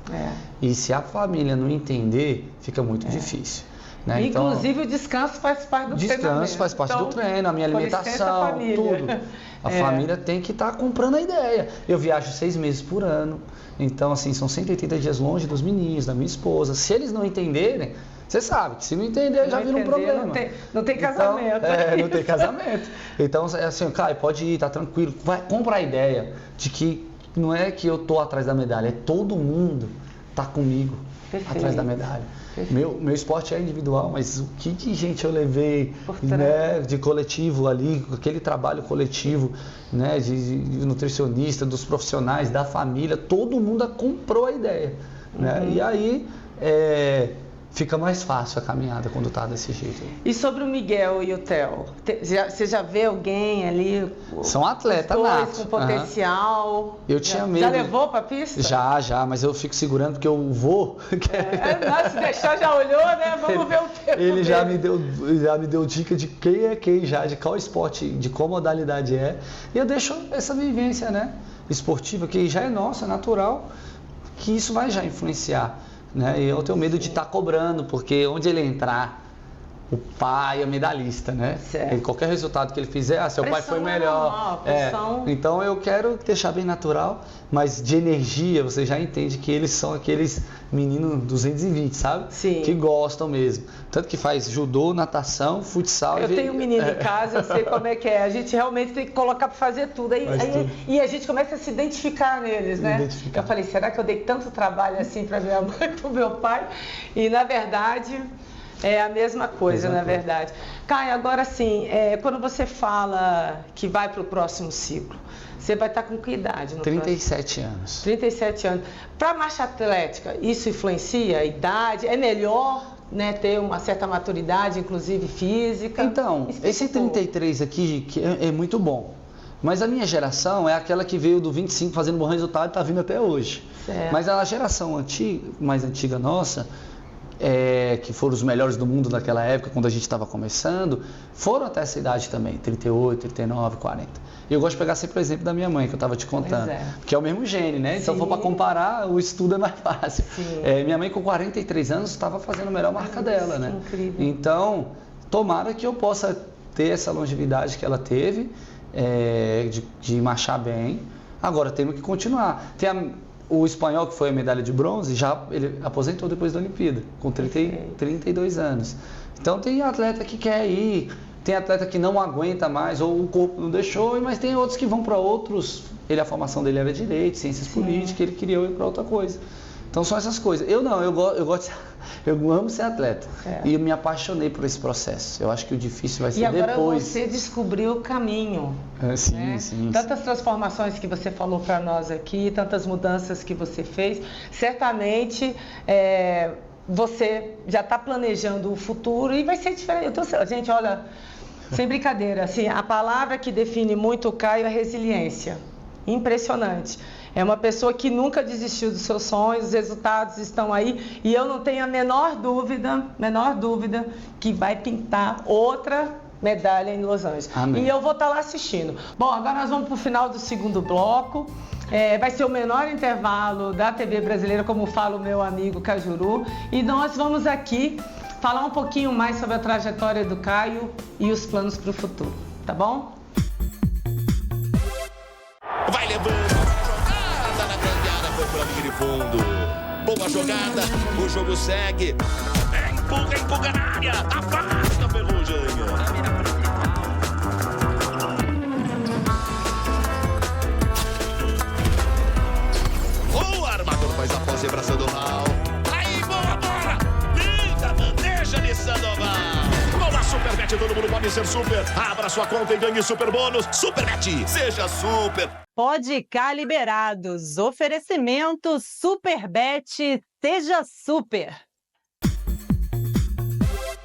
E se a família não entender, fica muito difícil. Né? Inclusive o descanso faz parte do treino. Descanso faz parte do treino, a minha alimentação, tudo. A família tem que estar comprando a ideia. Eu viajo 6 meses por ano, então assim, são 180 dias longe dos meninos, da minha esposa. Se eles não entenderem, você sabe que se não entender, já vira um problema. Não tem casamento. Não tem casamento. Então, assim, Caio, pode ir, tá tranquilo. Compra a ideia de que não é que eu tô atrás da medalha, é todo mundo tá comigo. Perfeito. Atrás da medalha. Meu esporte é individual, mas o que de gente eu levei, né, de coletivo ali, aquele trabalho coletivo, né, de nutricionista, dos profissionais, da família, todo mundo comprou a ideia. Né? E aí fica mais fácil a caminhada quando tá desse jeito. E sobre o Miguel e o Theo? Você já vê alguém ali? São atletas natos. Com potencial. Eu tinha medo. Já levou pra pista? Já, mas eu fico segurando porque eu vou. Se deixar, já olhou, né? Vamos ver o tempo. Ele já me deu dica de quem é quem já, de qual esporte, de qual modalidade é. E eu deixo essa vivência, né, esportiva, que já é nossa, natural, que isso vai já influenciar. Né? E eu tenho medo de estar cobrando, porque onde ele entrar, o pai é medalhista, né? Qualquer resultado que ele fizer, seu pai foi melhor. Então eu quero deixar bem natural, mas de energia você já entende que eles são aqueles meninos 220, sabe? Sim. Que gostam mesmo. Tanto que faz judô, natação, futsal. Eu tenho um menino em casa, eu sei como é que é. A gente realmente tem que colocar para fazer tudo. E a gente começa a se identificar neles, né? Eu falei, será que eu dei tanto trabalho assim para minha mãe, para o meu pai? E na verdade é a mesma coisa, na verdade. Caio, agora sim, quando você fala que vai para o próximo ciclo, você vai estar com que idade? 37 anos. 37 anos. Para a marcha atlética, isso influencia a idade? É melhor, né, ter uma certa maturidade, inclusive física? Então, esse 33 aqui que é muito bom. Mas a minha geração é aquela que veio do 25 fazendo bom resultado e está vindo até hoje. Certo. Mas a geração mais antiga nossa, que foram os melhores do mundo naquela época, quando a gente estava começando, foram até essa idade também, 38, 39, 40. E eu gosto de pegar sempre o exemplo da minha mãe, que eu estava te contando, que é o mesmo gene, né? Então, se for para comparar, o estudo é mais fácil. Minha mãe, com 43 anos, estava fazendo a melhor marca dela, né? Incrível. Então, tomara que eu possa ter essa longevidade que ela teve, de marchar bem. Agora, temos que continuar. O espanhol, que foi a medalha de bronze, ele aposentou depois da Olimpíada, com 32 anos. Então tem atleta que quer ir, tem atleta que não aguenta mais, ou o corpo não deixou, mas tem outros que vão para outros. A formação dele era direito, ciências políticas, ele queria ir para outra coisa. Então são essas coisas. Eu amo ser atleta. E eu me apaixonei por esse processo. Eu acho que o difícil vai ser depois. E agora você descobriu o caminho. Sim. Tantas transformações que você falou para nós aqui, tantas mudanças que você fez. Certamente você já está planejando o futuro e vai ser diferente. Gente, olha, sem brincadeira, assim, a palavra que define muito o Caio é resiliência. Impressionante. É uma pessoa que nunca desistiu dos seus sonhos, os resultados estão aí e eu não tenho a menor dúvida que vai pintar outra medalha em Los Angeles. Amém. E eu vou estar lá assistindo. Bom, agora nós vamos para o final do segundo bloco. Vai ser o menor intervalo da TV brasileira, como fala o meu amigo Cajuru. E nós vamos aqui falar um pouquinho mais sobre a trajetória do Caio e os planos para o futuro. Tá bom? Vai levando. Na grande área, foi para a linha de fundo. Boa jogada, o jogo segue. Empurra na área. Afasta a Ferrugem. O armador faz a pose abraçando o Lau. Aí, boa bola. Linda bandeja de Sandoval. Com a Superbet, todo mundo pode ser super. Abra sua conta e ganhe super bônus. Superbet, seja super. Pode cá liberados. Oferecimento Superbet, seja super.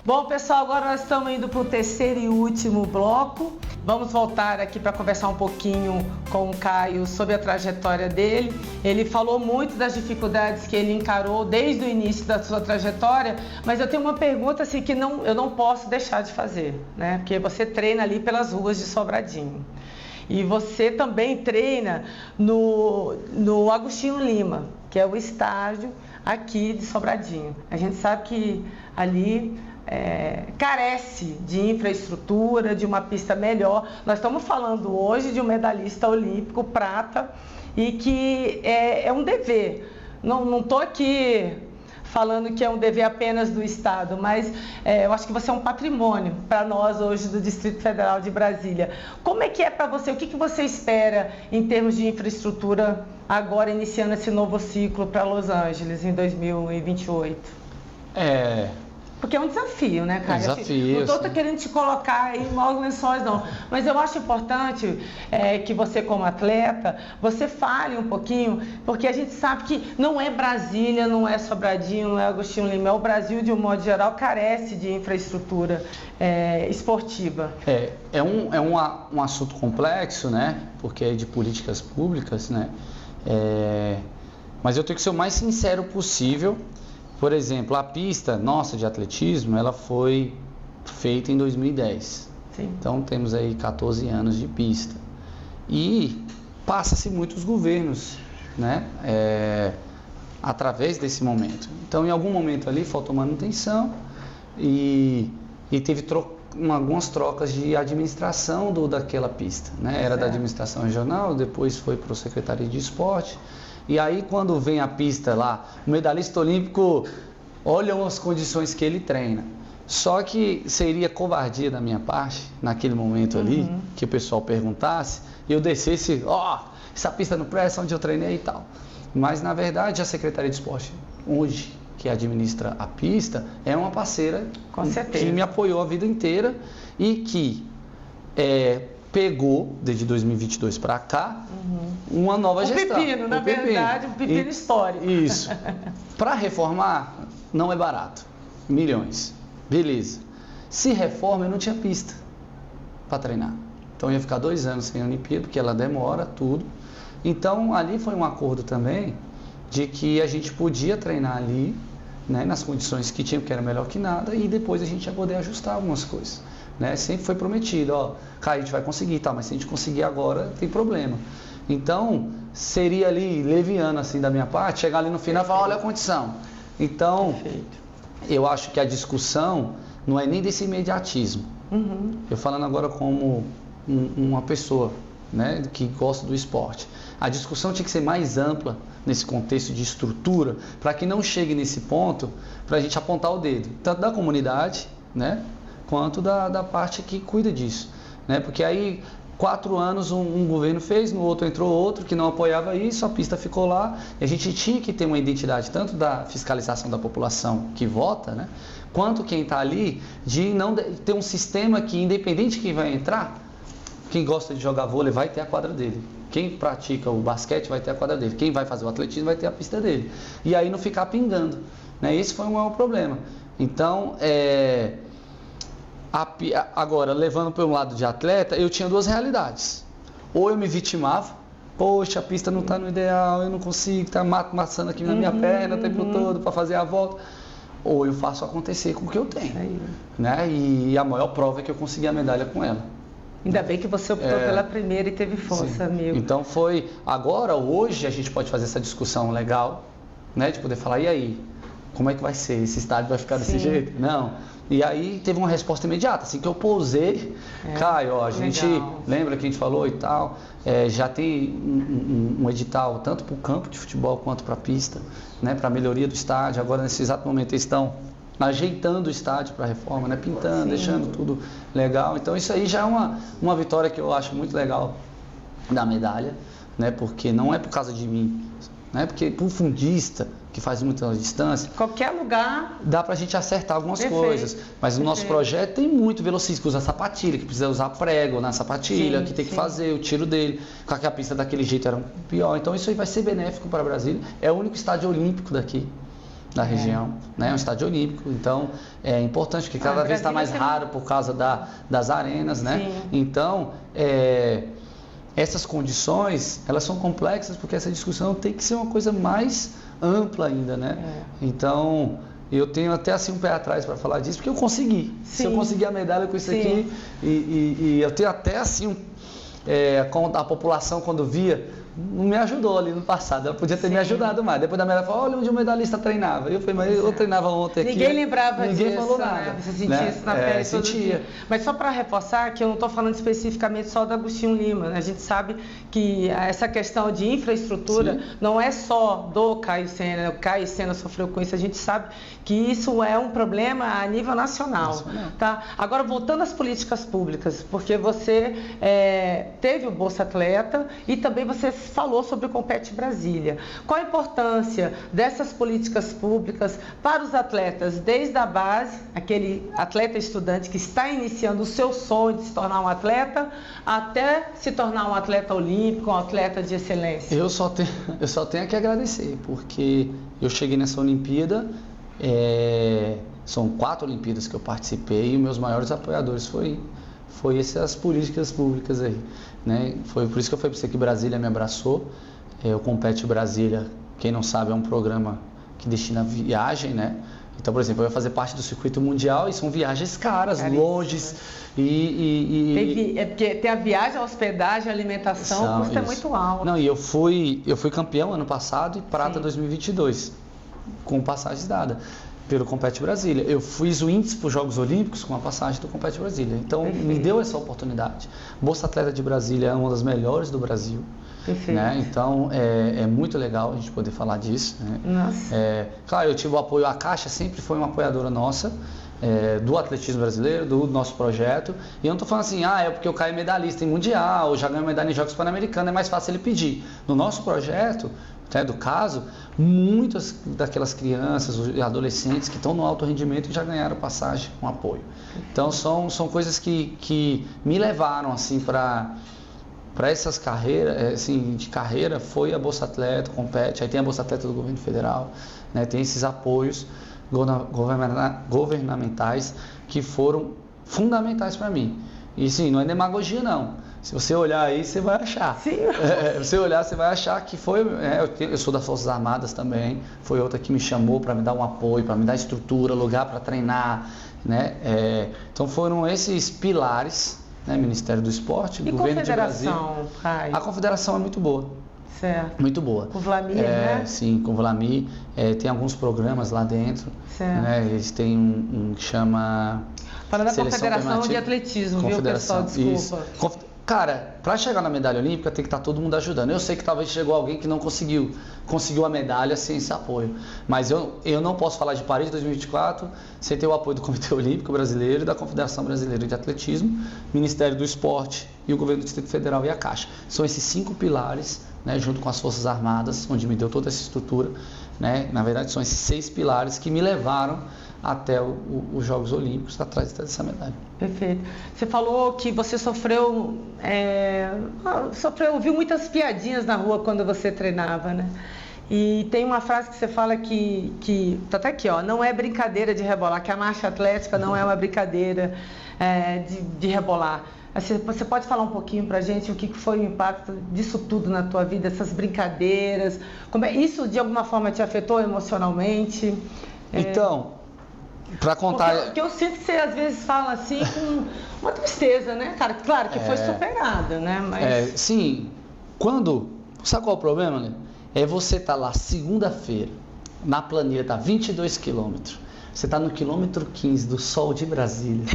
Bom, pessoal, agora nós estamos indo para o terceiro e último bloco. Vamos voltar aqui para conversar um pouquinho com o Caio sobre a trajetória dele. Ele falou muito das dificuldades que ele encarou desde o início da sua trajetória, mas eu tenho uma pergunta assim, que eu não posso deixar de fazer, né? Porque você treina ali pelas ruas de Sobradinho. E você também treina no Agostinho Lima, que é o estádio aqui de Sobradinho. A gente sabe que ali carece de infraestrutura, de uma pista melhor. Nós estamos falando hoje de um medalhista olímpico prata e que é um dever. Não estou aqui falando que é um dever apenas do Estado, mas eu acho que você é um patrimônio para nós hoje do Distrito Federal de Brasília. Como é que é para você? O que você espera em termos de infraestrutura agora iniciando esse novo ciclo para Los Angeles em 2028? Porque é um desafio, né, Caio? Desafio. Não estou querendo te colocar em maus lençóis, não. Mas eu acho importante que você, como atleta, você fale um pouquinho, porque a gente sabe que não é Brasília, não é Sobradinho, não é Agostinho Lima, é o Brasil, de um modo geral, carece de infraestrutura esportiva. É um assunto complexo, né? Porque é de políticas públicas, né? Mas eu tenho que ser o mais sincero possível. Por exemplo, a pista nossa de atletismo, ela foi feita em 2010. Sim. Então temos aí 14 anos de pista. E passa-se muitos governos, né? Através desse momento. Então em algum momento ali faltou manutenção e teve algumas trocas de administração daquela pista, né? Era da administração regional, depois foi para a Secretaria de Esporte. E aí, quando vem a pista lá, o medalhista olímpico, olha as condições que ele treina. Só que seria covardia da minha parte, naquele momento ali, que o pessoal perguntasse, e eu descesse, essa pista não presta, onde eu treinei e tal. Mas, na verdade, a Secretaria de Esporte, hoje, que administra a pista, é uma parceira que me apoiou a vida inteira e que pegou, desde 2022 para cá, uma nova gestão. Pepino, na verdade, um pepino histórico. Isso. Para reformar, não é barato. Milhões. Beleza. Se reforma, eu não tinha pista para treinar. Então, eu ia ficar 2 anos sem a Olimpíada, porque ela demora tudo. Então, ali foi um acordo também de que a gente podia treinar ali, né, nas condições que tinha, que era melhor que nada, e depois a gente ia poder ajustar algumas coisas. Né? Sempre foi prometido, Caio, a gente vai conseguir, mas se a gente conseguir agora, tem problema. Então, seria ali leviano assim da minha parte, chegar ali no final e falar, olha a condição. Então, eu acho que a discussão não é nem desse imediatismo. Eu falando agora como uma pessoa, né, que gosta do esporte. A discussão tinha que ser mais ampla nesse contexto de estrutura, para que não chegue nesse ponto, para a gente apontar o dedo, tanto da comunidade, né, quanto da parte que cuida disso, né? Porque aí 4 anos um governo fez, no outro entrou outro que não apoiava isso, a pista ficou lá, e a gente tinha que ter uma identidade tanto da fiscalização da população que vota, né? Quanto quem está ali, de não ter um sistema que, independente de quem vai entrar, quem gosta de jogar vôlei vai ter a quadra dele, quem pratica o basquete vai ter a quadra dele, quem vai fazer o atletismo vai ter a pista dele, e aí não ficar pingando, né? Esse foi o maior problema. Então, agora, levando para um lado de atleta, eu tinha 2 realidades. Ou eu me vitimava, poxa, a pista não está no ideal, eu não consigo, está maçando aqui na minha perna o tempo todo para fazer a volta. Ou eu faço acontecer com o que eu tenho. Né? E a maior prova é que eu consegui a medalha com ela. Ainda bem que você optou pela primeira e teve força, amigo. Então hoje a gente pode fazer essa discussão legal, né? De poder falar, e aí, como é que vai ser? Esse estádio vai ficar desse jeito? Não. E aí teve uma resposta imediata, assim que eu pousei, Caio, a gente lembra que a gente falou e tal, já tem um edital tanto para o campo de futebol quanto para a pista, né, para a melhoria do estádio. Agora nesse exato momento eles estão ajeitando o estádio para a reforma, né, pintando, deixando tudo legal. Então isso aí já é uma vitória que eu acho muito legal da medalha, né, porque não é por causa de mim, né, porque para o fundista que faz muita distância, qualquer lugar dá pra gente acertar algumas coisas, mas o nosso projeto tem muito velocista que usa sapatilha, que precisa usar prego na sapatilha, que tem que fazer o tiro dele, com a pista daquele jeito era pior. Então isso aí vai ser benéfico para Brasília. É o único estádio olímpico daqui da região, né? É um estádio olímpico, então é importante, porque cada vez está mais raro por causa das arenas, né? Então essas condições, elas são complexas, porque essa discussão tem que ser uma coisa mais ampla ainda, né? Então, eu tenho até assim um pé atrás para falar disso, porque eu consegui. Se eu conseguir a medalha com isso aqui, e eu tenho até assim, a população quando via não me ajudou ali no passado. Ela podia ter me ajudado mais. Depois da medalha, ela falou, olha onde o medalhista treinava. Eu falei, mas eu treinava ontem aqui. Ninguém lembrava disso. Ninguém falou nada. Né? Você sentia isso na pele todo dia. Mas só para reforçar que eu não estou falando especificamente só do Agostinho Lima. Né? A gente sabe que essa questão de infraestrutura não é só do Caio Sena. O Caio Sena sofreu com isso. A gente sabe que isso é um problema a nível nacional. Tá? Agora, voltando às políticas públicas, porque você teve o Bolsa Atleta e também você falou sobre o Compete Brasília. Qual a importância dessas políticas públicas para os atletas, desde a base, aquele atleta estudante que está iniciando o seu sonho de se tornar um atleta, até se tornar um atleta olímpico, um atleta de excelência? Eu só tenho que agradecer, porque eu cheguei nessa Olimpíada, são 4 Olimpíadas que eu participei e os meus maiores apoiadores foi essas políticas públicas aí, né? Foi por isso que eu falei para você que Brasília me abraçou. O Compete Brasília, quem não sabe, é um programa que destina viagem, né? Então, por exemplo, eu ia fazer parte do circuito mundial e são viagens caras, longes porque tem a viagem, a hospedagem, a alimentação, o custo é muito alto. Não, e eu fui campeão ano passado e prata 2022, com passagens dadas pelo Compete Brasília. Eu fiz o índice para os Jogos Olímpicos com a passagem do Compete Brasília. Então, me deu essa oportunidade. Bolsa Atleta de Brasília é uma das melhores do Brasil. Né? Então, é muito legal a gente poder falar disso. Né? Nossa. Claro, eu tive o apoio, a Caixa sempre foi uma apoiadora nossa, do atletismo brasileiro, do nosso projeto. E eu não estou falando assim, é porque o Caio é medalhista em Mundial, já ganhou medalha em Jogos Pan-Americanos, é mais fácil ele pedir. No nosso projeto, do caso, muitas daquelas crianças e adolescentes que estão no alto rendimento já ganharam passagem com apoio. Então, são coisas que me levaram assim para essas carreiras, assim, de carreira, foi a Bolsa Atleta, Compete, aí tem a Bolsa Atleta do Governo Federal, né, tem esses apoios governamentais que foram fundamentais para mim. E sim, não é demagogia não. Se você olhar aí, você vai achar. Sim. Se você olhar, você vai achar que foi... eu sou das Forças Armadas também, foi outra que me chamou para me dar um apoio, para me dar estrutura, lugar para treinar, né? Então foram esses pilares, né? Ministério do Esporte, e Governo de Brasília. Caio? A confederação é muito boa. Certo. Muito boa. Com o Vlamir, né? Sim, com o Vlamir. Tem alguns programas lá dentro. Certo. Né? Eles têm um que chama... Falando da Confederação de Atletismo, viu, pessoal? Desculpa. Isso. Cara, para chegar na medalha olímpica tem que estar todo mundo ajudando. Eu sei que talvez chegou alguém que não conseguiu a medalha sem esse apoio. Mas eu não posso falar de Paris 2024 sem ter o apoio do Comitê Olímpico Brasileiro e da Confederação Brasileira de Atletismo, Ministério do Esporte e o Governo do Distrito Federal e a Caixa. São esses 5 pilares, né, junto com as Forças Armadas, onde me deu toda essa estrutura. Né? Na verdade, são esses 6 pilares que me levaram até os Jogos Olímpicos, atrás dessa medalha. Perfeito. Você falou que você ouviu muitas piadinhas na rua quando você treinava, né? E tem uma frase que você fala que tá até aqui, ó, não é brincadeira de rebolar, que a marcha atlética não é uma brincadeira de rebolar. Você pode falar um pouquinho pra gente o que foi o impacto disso tudo na tua vida, essas brincadeiras? Isso de alguma forma te afetou emocionalmente? Então, para contar... Porque eu sinto que você às vezes fala assim com uma tristeza, né, cara? Claro que foi superada, né? Mas... sim. Sabe qual é o problema, né? É você estar lá segunda-feira, na planilha, tá 22 quilômetros. Você tá no quilômetro 15 do sol de Brasília,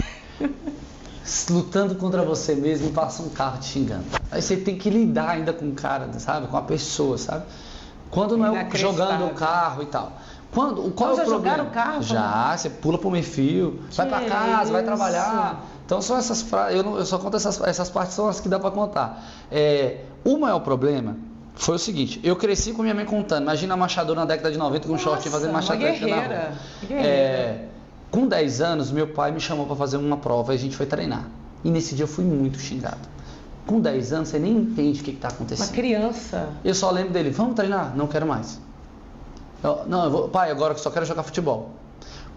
lutando contra você mesmo e passa um carro te xingando. Aí você tem que lidar ainda com o cara, sabe? Com a pessoa, sabe? Quando não é jogando o carro e tal. Qual é o problema? Jogaram o carro? Já, você pula pro meio-fio, vai pra casa, vai trabalhar. Então são essas frases, eu só conto essas partes, são as que dá pra contar. O maior problema foi o seguinte, eu cresci com minha mãe contando, imagina a machadora na década de 90 com um shortinho fazendo machadora na rua. Com 10 anos, meu pai me chamou para fazer uma prova e a gente foi treinar. E nesse dia eu fui muito xingado. Com 10 anos, você nem entende o que está acontecendo. Uma criança. Eu só lembro dele, vamos treinar? Não quero mais. Pai, agora que só quero jogar futebol.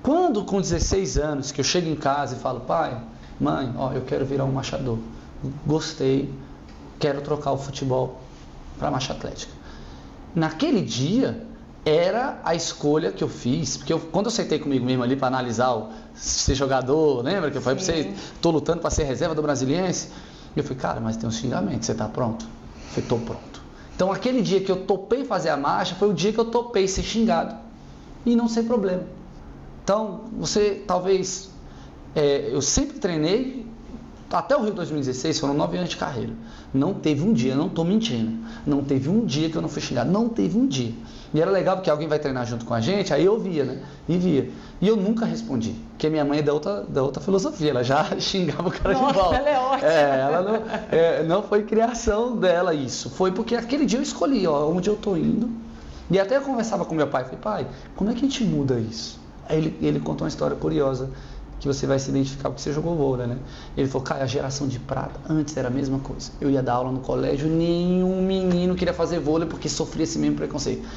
Quando com 16 anos que eu chego em casa e falo, pai, mãe, eu quero virar um machador. Gostei, quero trocar o futebol para marcha atlética. Naquele dia, era a escolha que eu fiz, porque quando eu sentei comigo mesmo ali para analisar ser jogador, lembra que eu falei para você, tô lutando para ser reserva do Brasiliense? E eu falei, cara, mas tem um xingamento, você tá pronto? Eu falei, tô pronto. Então aquele dia que eu topei fazer a marcha foi o dia que eu topei ser xingado e não ser problema. Então você talvez, eu sempre treinei, até o Rio 2016 foram 9 anos de carreira. Não teve um dia, não estou mentindo, não teve um dia que eu não fui xingado, não teve um dia. E era legal porque alguém vai treinar junto com a gente, aí eu via, né? E via. E eu nunca respondi, porque minha mãe é da outra filosofia, ela já xingava o cara de volta. Ela é ótima. Ela não foi criação dela isso, foi porque aquele dia eu escolhi, onde eu estou indo. E até eu conversava com meu pai, falei, pai, como é que a gente muda isso? Aí ele contou uma história curiosa, que você vai se identificar porque você jogou vôlei, né? Ele falou, cara, a geração de prata, antes era a mesma coisa. Eu ia dar aula no colégio, nenhum menino queria fazer vôlei porque sofria esse mesmo preconceito.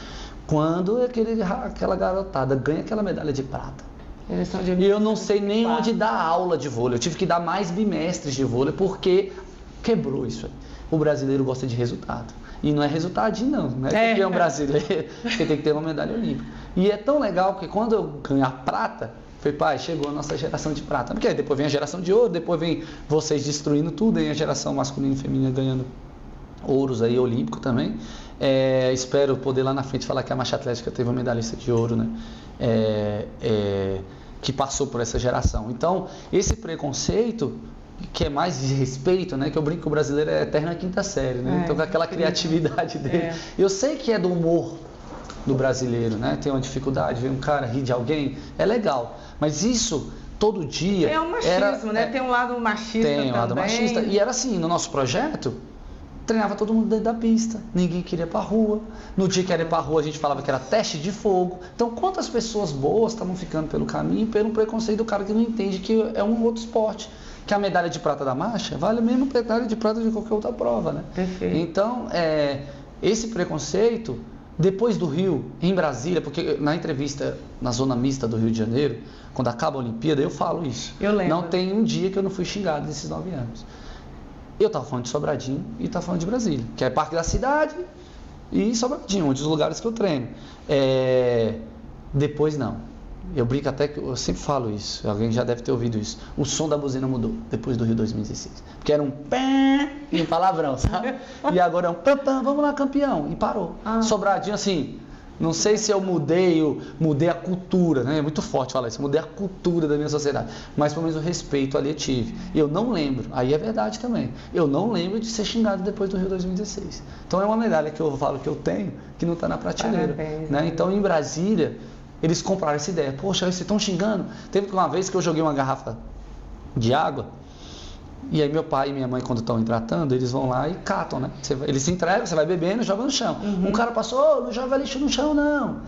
Quando aquela garotada ganha aquela medalha de prata, e eu não sei nem onde dar aula de vôlei, eu tive que dar mais bimestres de vôlei porque quebrou isso aí. O brasileiro gosta de resultado. E não é resultadinho não é porque é um brasileiro, você tem que ter uma medalha olímpica. E é tão legal que quando eu ganho a prata, falei, pai, chegou a nossa geração de prata. Porque aí depois vem a geração de ouro, depois vem vocês destruindo tudo, e a geração masculina e feminina ganhando ouros aí, olímpico também. Espero poder lá na frente falar que a marcha atlética teve uma medalhista de ouro, né? Que passou por essa geração. Então, esse preconceito, que é mais de respeito, né? Que eu brinco que o brasileiro é eterna quinta série, né? Então, com aquela criatividade dele. Eu sei que é do humor do brasileiro, né? Tem uma dificuldade, ver um cara rir de alguém, é legal. Mas isso, todo dia... É um machismo, né? Tem um lado machista também. Tem um lado machista. E era assim, no nosso projeto, treinava todo mundo dentro da pista. Ninguém queria ir pra rua. No dia que era ir pra rua, a gente falava que era teste de fogo. Então, quantas pessoas boas estavam ficando pelo caminho pelo preconceito do cara que não entende que é um outro esporte. Que a medalha de prata da marcha vale a mesma medalha de prata de qualquer outra prova, né? Perfeito. Então, esse preconceito... Depois do Rio, em Brasília, porque na entrevista na Zona Mista do Rio de Janeiro, quando acaba a Olimpíada, eu falo isso. Eu lembro. Não tem um dia que eu não fui xingado nesses 9 anos. Eu estava falando de Sobradinho e estava falando de Brasília, que é Parque da Cidade e Sobradinho, um dos lugares que eu treino. Depois não. Eu brinco até que eu sempre falo isso, alguém já deve ter ouvido isso. O som da buzina mudou depois do Rio 2016. Porque era um pé e um palavrão, sabe? E agora é um pam, pam, vamos lá, campeão. E parou. Sobradinho, assim, não sei se eu mudei a cultura, né? É muito forte falar isso, mudei a cultura da minha sociedade. Mas pelo menos o respeito ali eu tive. Eu não lembro, aí é verdade também, eu não lembro de ser xingado depois do Rio 2016. Então é uma medalha que eu falo que eu tenho, que não está na prateleira. Parabéns, né? Então em Brasília, eles compraram essa ideia. Poxa, vocês estão xingando? Teve uma vez que eu joguei uma garrafa de água, e aí meu pai e minha mãe, quando estão hidratando, eles vão lá e catam, né? Eles se entregam, você vai bebendo e joga no chão. Um cara passou, não joga lixo no chão, não.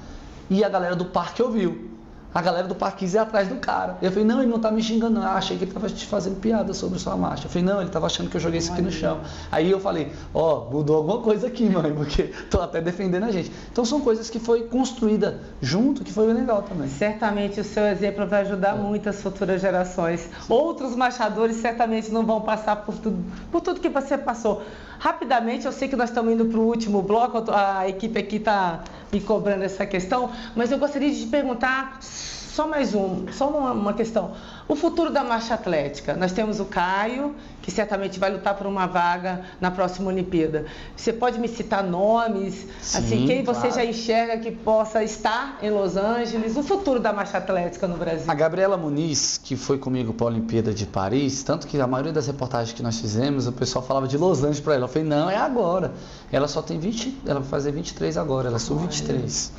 E a galera do parque ouviu. A galera do parque quis ir atrás do cara. Eu falei, não, ele não tá me xingando, não. Achei que ele tava te fazendo piada sobre sua marcha. Eu falei, não, ele tava achando que eu joguei isso aqui no chão. Aí eu falei, mudou alguma coisa aqui, mãe, porque tô até defendendo a gente. Então são coisas que foi construída junto, que foi legal também. Certamente o seu exemplo vai ajudar muito as futuras gerações. Outros marchadores certamente não vão passar por tudo que você passou. Rapidamente, eu sei que nós estamos indo para o último bloco, a equipe aqui está me cobrando essa questão, mas eu gostaria de te perguntar só uma questão. O futuro da marcha atlética, nós temos o Caio, que certamente vai lutar por uma vaga na próxima Olimpíada. Você pode me citar nomes, Sim, assim, quem você claro. já enxerga que possa estar em Los Angeles, o futuro da marcha atlética no Brasil? A Gabriela Muniz, que foi comigo para a Olimpíada de Paris, tanto que a maioria das reportagens que nós fizemos, o pessoal falava de Los Angeles para ela. Eu falei, não, é agora. Ela só tem ela vai fazer 23 agora, ela é sub-23.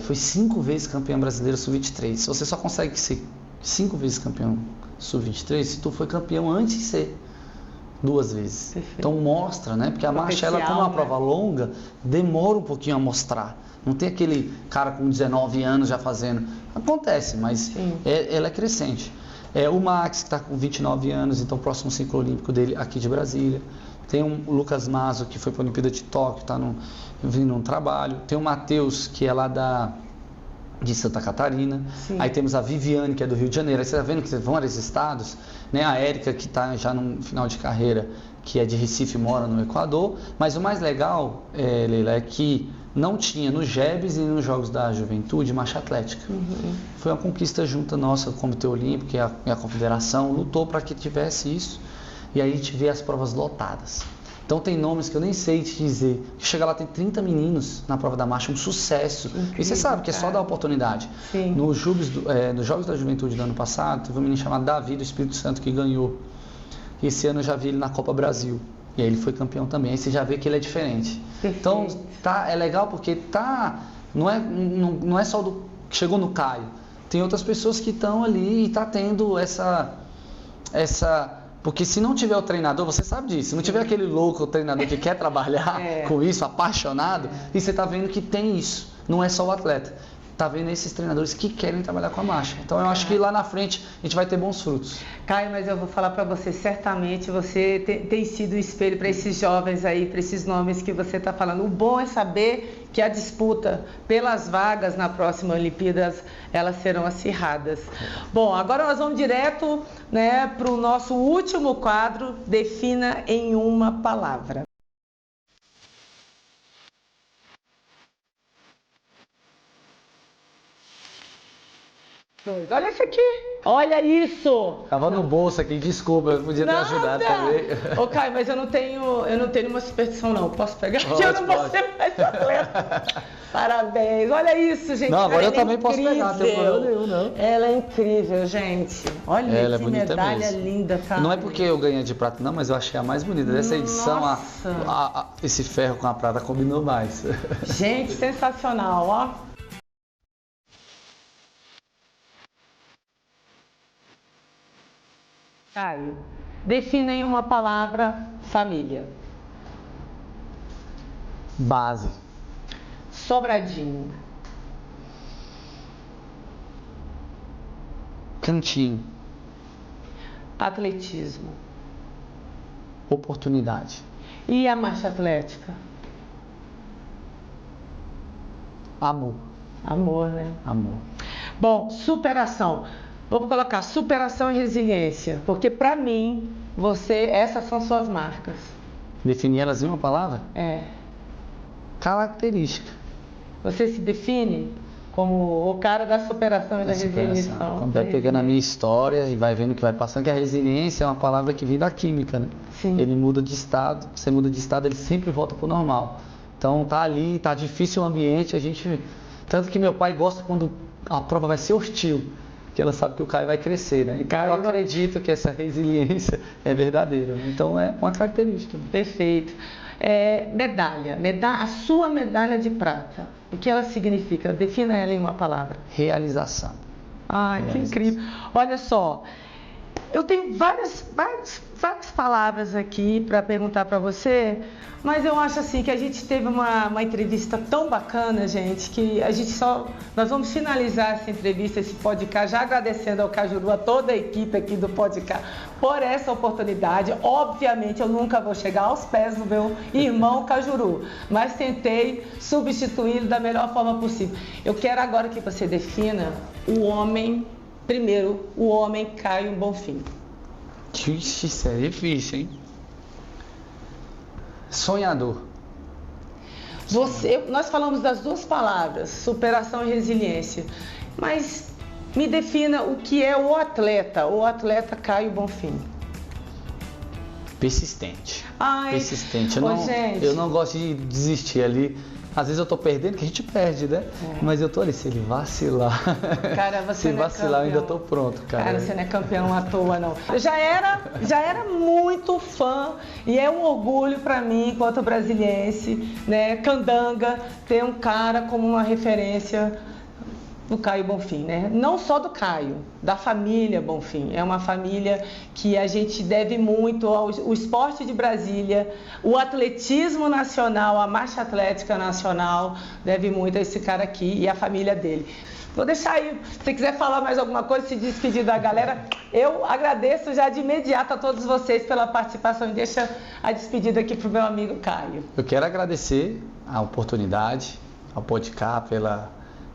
Foi 5 vezes campeã brasileira sub-23. Você só consegue ser 5 vezes campeão sub-23 se tu foi campeão antes de ser 2 vezes. Perfeito. Então mostra, né? Porque a marcha, ela, como é uma prova longa, demora um pouquinho a mostrar. Não tem aquele cara com 19 anos já fazendo. Acontece, mas ela é crescente. O Max, que está com 29 anos, então o próximo ciclo olímpico dele aqui de Brasília. Tem o Lucas Mazo, que foi para a Olimpíada de Tóquio, está vindo um trabalho. Tem o Matheus, que é lá de Santa Catarina. Sim. Aí temos a Viviane, que é do Rio de Janeiro. Aí você está vendo que vão vários estados, né? A Érica, que está já no final de carreira, que é de Recife, mora no Equador. Mas o mais legal, Leila, é que não tinha no JEBs e nos Jogos da Juventude marcha atlética. Foi uma conquista junta nossa, o Comitê Olímpico e a Confederação lutou para que tivesse isso. E aí a gente vê as provas lotadas. Então tem nomes que eu nem sei te dizer. Chega lá, tem 30 meninos na prova da marcha, um sucesso. Incrível, e você sabe que é só dar oportunidade. Sim. Nos Jogos da Juventude do ano passado, teve um menino chamado Davi do Espírito Santo que ganhou. E esse ano eu já vi ele na Copa Brasil. E aí ele foi campeão também. Aí você já vê que ele é diferente. Perfeito. Então é legal porque não é só do que chegou no Caio. Tem outras pessoas que estão ali e tá tendo essa... Porque se não tiver o treinador, você sabe disso, se não tiver aquele louco treinador que quer trabalhar com isso, apaixonado, e você está vendo que tem isso, não é só o atleta. Está vendo esses treinadores que querem trabalhar com a marcha. Então eu acho que lá na frente a gente vai ter bons frutos. Caio, mas eu vou falar para você, certamente você tem sido um espelho para esses jovens aí, para esses nomes que você está falando. O bom é saber que a disputa pelas vagas na próxima Olimpíadas, elas serão acirradas. Bom, agora nós vamos direto, né, para o nosso último quadro, Defina em uma palavra. Olha isso aqui, olha isso! Tava no bolso aqui, desculpa, eu podia ter ajudado também. Ô Caio, mas eu não tenho uma superstição não, posso pegar? Eu não vou ser mais atleta. Parabéns, olha isso, gente. Não, agora eu também incrível. posso pegar, não tem problema nenhum, não. Ela é incrível, gente. Olha ela que é bonita medalha mesmo. linda, cara. Não é porque eu ganhei de prata não, mas eu achei a mais bonita. Dessa edição, esse ferro com a prata combinou mais. Gente, sensacional, ó. Caio, defina em uma palavra família. Base. Sobradinho. Cantinho. Atletismo. Oportunidade. E a marcha atlética? Amor. Amor, né? Amor. Bom, superação. Vamos colocar superação e resiliência, porque para mim, essas são suas marcas. Definir elas em uma palavra? É. Característica. Você se define como o cara da superação e da resiliência. Quando vai pegando a minha história e vai vendo o que vai passando, que a resiliência é uma palavra que vem da química, né? Sim. Ele muda de estado, você muda de estado, ele sempre volta pro normal. Então tá ali, tá difícil o ambiente, tanto que meu pai gosta quando a prova vai ser hostil, que ela sabe que o Caio vai crescer, né? E eu acredito que essa resiliência é verdadeira, né? Então é uma característica. Perfeito. Medalha, a sua medalha de prata, o que ela significa? Defina ela em uma palavra. Realização. Ai, que incrível. Olha só, eu tenho várias palavras aqui para perguntar para você, mas eu acho assim que a gente teve uma entrevista tão bacana, gente, que nós vamos finalizar essa entrevista, esse podcast, já agradecendo ao Cajuru, a toda a equipe aqui do podcast, por essa oportunidade. Obviamente eu nunca vou chegar aos pés do meu irmão Cajuru, mas tentei substituí-lo da melhor forma possível. Eu quero agora que você defina o homem Caio Bonfim. Ixi, isso é difícil, hein? Sonhador. Nós falamos das duas palavras, superação e resiliência, mas me defina o que é o atleta Caio Bonfim. Persistente. Ai, persistente. gente. Eu não gosto de desistir ali. Às vezes eu tô perdendo, que a gente perde, né? Mas eu tô ali, se ele vacilar. Cara, você se não vacilar, é eu ainda tô pronto, cara. Cara, você não é campeão à toa, não. Eu já era muito fã e é um orgulho pra mim, enquanto brasiliense, né? Candanga, ter um cara como uma referência do Caio Bonfim, né? Não só do Caio, da família Bonfim. É uma família que a gente deve muito ao esporte de Brasília, o atletismo nacional, a marcha atlética nacional, deve muito a esse cara aqui e a família dele. Vou deixar aí, se você quiser falar mais alguma coisa, se despedir da galera, eu agradeço já de imediato a todos vocês pela participação e deixa a despedida aqui pro meu amigo Caio. Eu quero agradecer a oportunidade, ao podcast, pela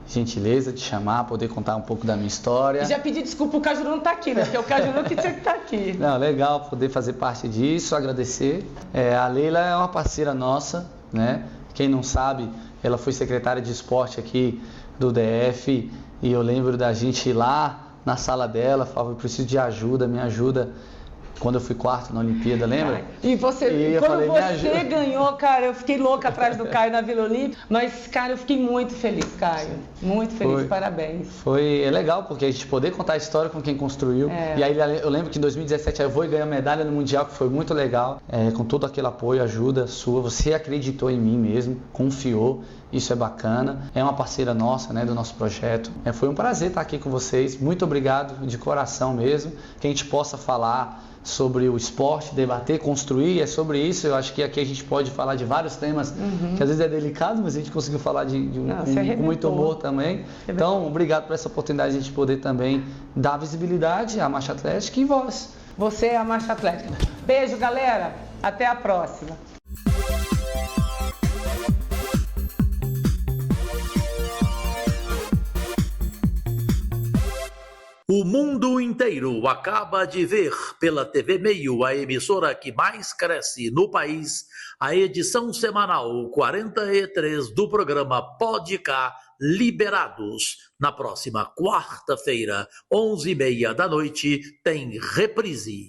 gentileza de chamar, poder contar um pouco da minha história. E já pedi desculpa, o Cajuru não tá aqui, né? Porque é o Cajuru que tinha que estar aqui. Não, legal poder fazer parte disso, agradecer. A Leila é uma parceira nossa, né? Quem não sabe, ela foi secretária de esporte aqui do DF e eu lembro da gente ir lá na sala dela, falava, eu preciso de ajuda, me ajuda. quando eu fui quarto na Olimpíada, lembra? E você, E eu quando falei, me você ajuda. ganhou, cara, eu fiquei louca atrás do Caio na Vila Olímpica, mas, cara, eu fiquei muito feliz, Caio, muito feliz, Foi. parabéns. É legal, porque a gente poder contar a história com quem construiu. E aí eu lembro que em 2017 eu vou e ganhei a medalha no Mundial, que foi muito legal, com todo aquele apoio, ajuda sua. Você acreditou em mim mesmo, confiou, isso é bacana. É uma parceira nossa, né, do nosso projeto. Foi um prazer estar aqui com vocês. Muito obrigado, de coração mesmo. Que a gente possa falar sobre o esporte, debater, construir, é sobre isso. Eu acho que aqui a gente pode falar de vários temas que às vezes é delicado, mas a gente conseguiu falar com muito humor também. Então, obrigado por essa oportunidade de a gente poder também dar visibilidade à marcha atlética e voz. Você é a marcha atlética. Beijo, galera. Até a próxima. O mundo inteiro acaba de ver pela TV Meio, a emissora que mais cresce no país, a edição semanal 43 do programa Pode Cá Liberados. Na próxima quarta-feira, 11h30 da noite, tem reprise.